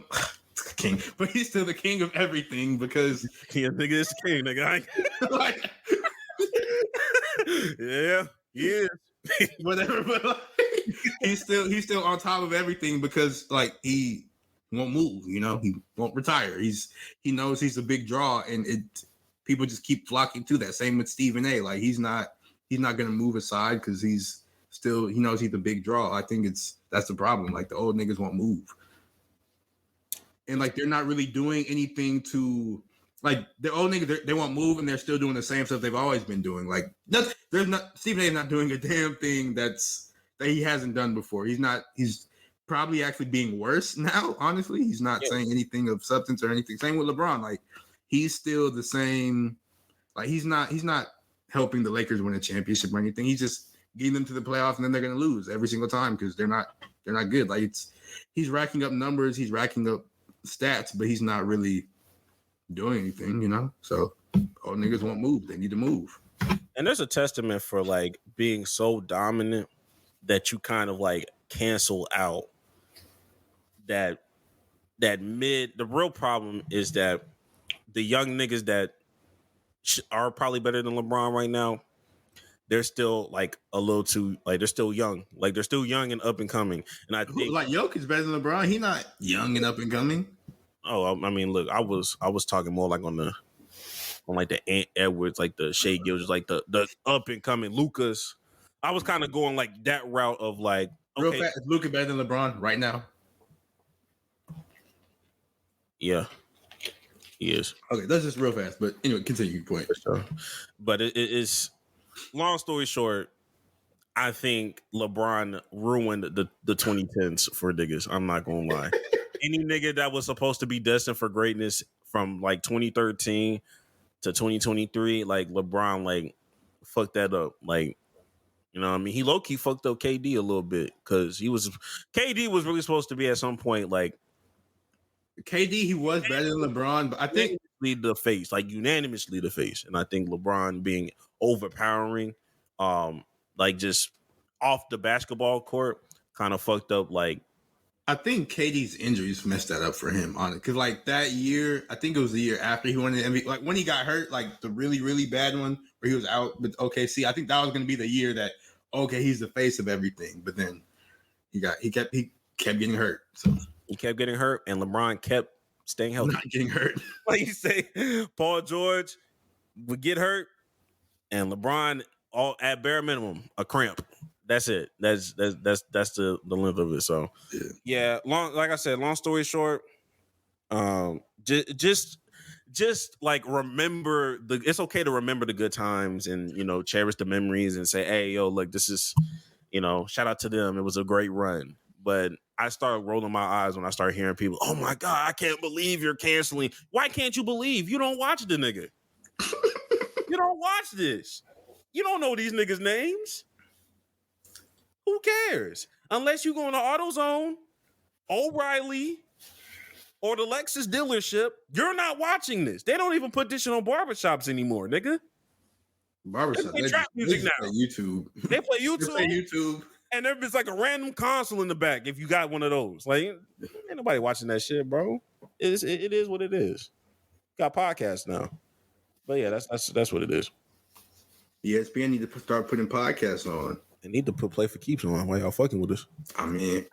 king, but he's still the king of everything because nigga is the king, nigga. Like, yeah, he is. Whatever, but like, he's still on top of everything because like he won't move, he won't retire. He knows he's a big draw, and people just keep flocking to that. Same with Stephen A. Like, he's not gonna move aside because he knows he's a big draw. I think that's the problem. Like, the old niggas won't move, and like they're not really doing anything to, like, the old niggas, they won't move, and they're still doing the same stuff they've always been doing. Like, Stephen A. is not doing a damn thing that he hasn't done before. He's probably actually being worse now. Honestly, he's not saying anything of substance or anything. Same with LeBron. Like, he's still the same. Like, he's not helping the Lakers win a championship or anything. He's just getting them to the playoffs, and then they're going to lose every single time because they're not good. Like, he's racking up numbers, he's racking up stats, but he's not really doing anything, So old niggas won't move. They need to move. And there's a testament for like being so dominant that you kind of like cancel out that mid. The real problem is that the young niggas that are probably better than LeBron right now, they're still like a little too, like, they're still young. Like, they're still young and up and coming. And I think like Jokic better than LeBron. He's not young and up and coming. Oh, I mean, look, I was talking more like on the Ant Edwards, like the Shea Gilgeous, like the up and coming Lucas. I was kind of going like that route of like, okay, real fast, is Luka better than LeBron right now? Yeah, he is. Okay, that's just real fast. But anyway, continue your point. Sure. But it is, long story short, I think LeBron ruined the 2010s for niggas. I'm not gonna lie. Any nigga that was supposed to be destined for greatness from like 2013 to 2023, like, LeBron like fucked that up. Like, what I mean? He low-key fucked up KD a little bit because KD was really supposed to be at some point like KD. He was better than LeBron, but I think unanimously the face. And I think LeBron being overpowering, like just off the basketball court, kind of fucked up. Like, I think KD's injuries messed that up for him, on it, because like that year, I think it was the year after he won the MVP. Like, when he got hurt, like the really, really bad one where he was out with OKC. I think that was going to be the year that he's the face of everything. But then he kept getting hurt. So he kept getting hurt, and LeBron kept staying healthy. not getting hurt. Like you say, Paul George would get hurt, and LeBron, all at bare minimum, a cramp. That's it. That's the length of it. So yeah, like I said, long story short, just like remember it's okay to remember the good times and, you know, cherish the memories and say, hey, yo, look, this is, you know, shout out to them. It was a great run. But I started rolling my eyes when I started hearing people, oh my God, I can't believe you're canceling. Why can't you believe? You don't watch the nigga. You don't watch this. You don't know these niggas' names. Who cares? Unless you go on the AutoZone, O'Reilly, or the Lexus dealership, you're not watching this. They don't even put this shit on barbershops anymore, nigga. Barbershop. They play trap music now. Play YouTube. They play YouTube. They play YouTube. And there's like a random console in the back if you got one of those. Like, ain't nobody watching that shit, bro. It is what it is. Got podcasts now. But yeah, that's what it is. ESPN need to start putting podcasts on. They need to put Play for Keeps on. Why y'all fucking with us? I mean,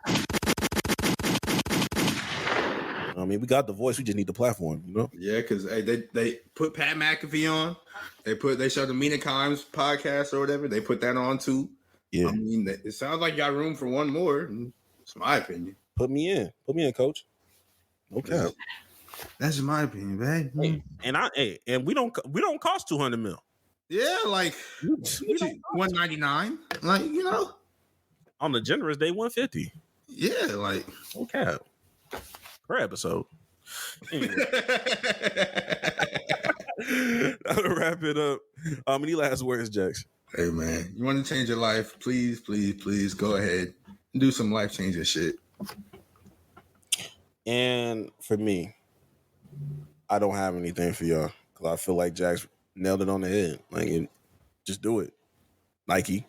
we got the voice. We just need the platform, you know? Yeah, because they put Pat McAfee on. They showed the Mina Kimes podcast or whatever. They put that on too. Yeah. I mean, it sounds like you got room for one more. It's my opinion. Put me in, coach. Okay. That's my opinion, man. Hey, and we don't cost $200 million. Yeah, like 199. Like, you know. On the generous day, 150. Yeah, like okay. Per episode. Anyway. That'll wrap it up. Any last words, Jax? Hey man, you want to change your life? Please, please, please go ahead and do some life-changing shit. And for me, I don't have anything for y'all because I feel like Jax nailed it on the head. Like, just do it, Nike.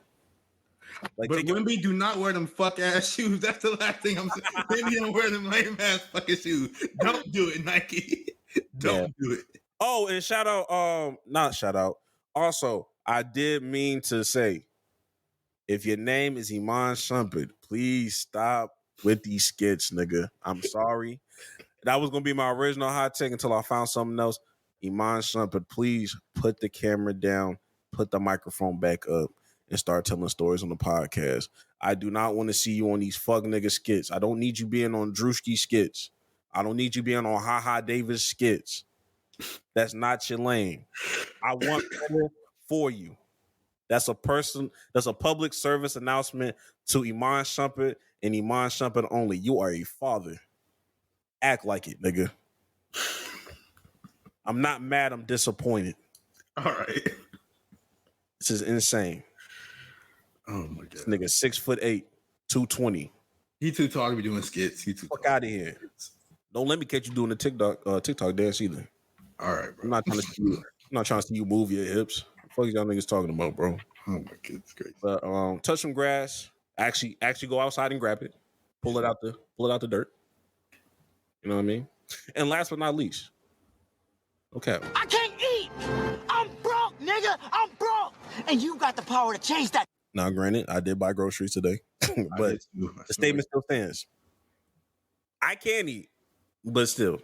Like, but Wemby, do not wear them fuck ass shoes. That's the last thing I'm saying. Maybe don't wear them lame ass fucking shoes. Don't do it, Nike. Don't do it. Oh, and not shout out. Also, I did mean to say, if your name is Iman Shumpert, please stop with these skits, nigga. I'm sorry. That was gonna be my original hot take until I found something else. Iman Shumpert, please put the camera down, put the microphone back up, and start telling stories on the podcast. I do not want to see you on these fuck nigga skits. I don't need you being on Drewski skits. I don't need you being on Ha Ha Davis skits. That's not your lane. I want better for you. That's a public service announcement to Iman Shumpert and Iman Shumpert only. You are a father. Act like it, nigga. I'm not mad. I'm disappointed. All right. This is insane. Oh my god. This nigga 6'8", 220. He too tall to be doing skits. Fuck out of here. Don't let me catch you doing the TikTok dance either. All right, bro. I'm not trying to see you move your hips. What the fuck y'all niggas talking about, bro? Oh my goodness gracious. But touch some grass. Actually go outside and grab it. Pull it out the dirt. You know what I mean? And last but not least, okay. I can't eat. I'm broke, nigga. I'm broke. And you got the power to change that. Now, granted, I did buy groceries today, but the statement still stands. I can eat, but still.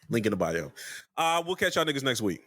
Link in the bio. We'll catch y'all niggas next week.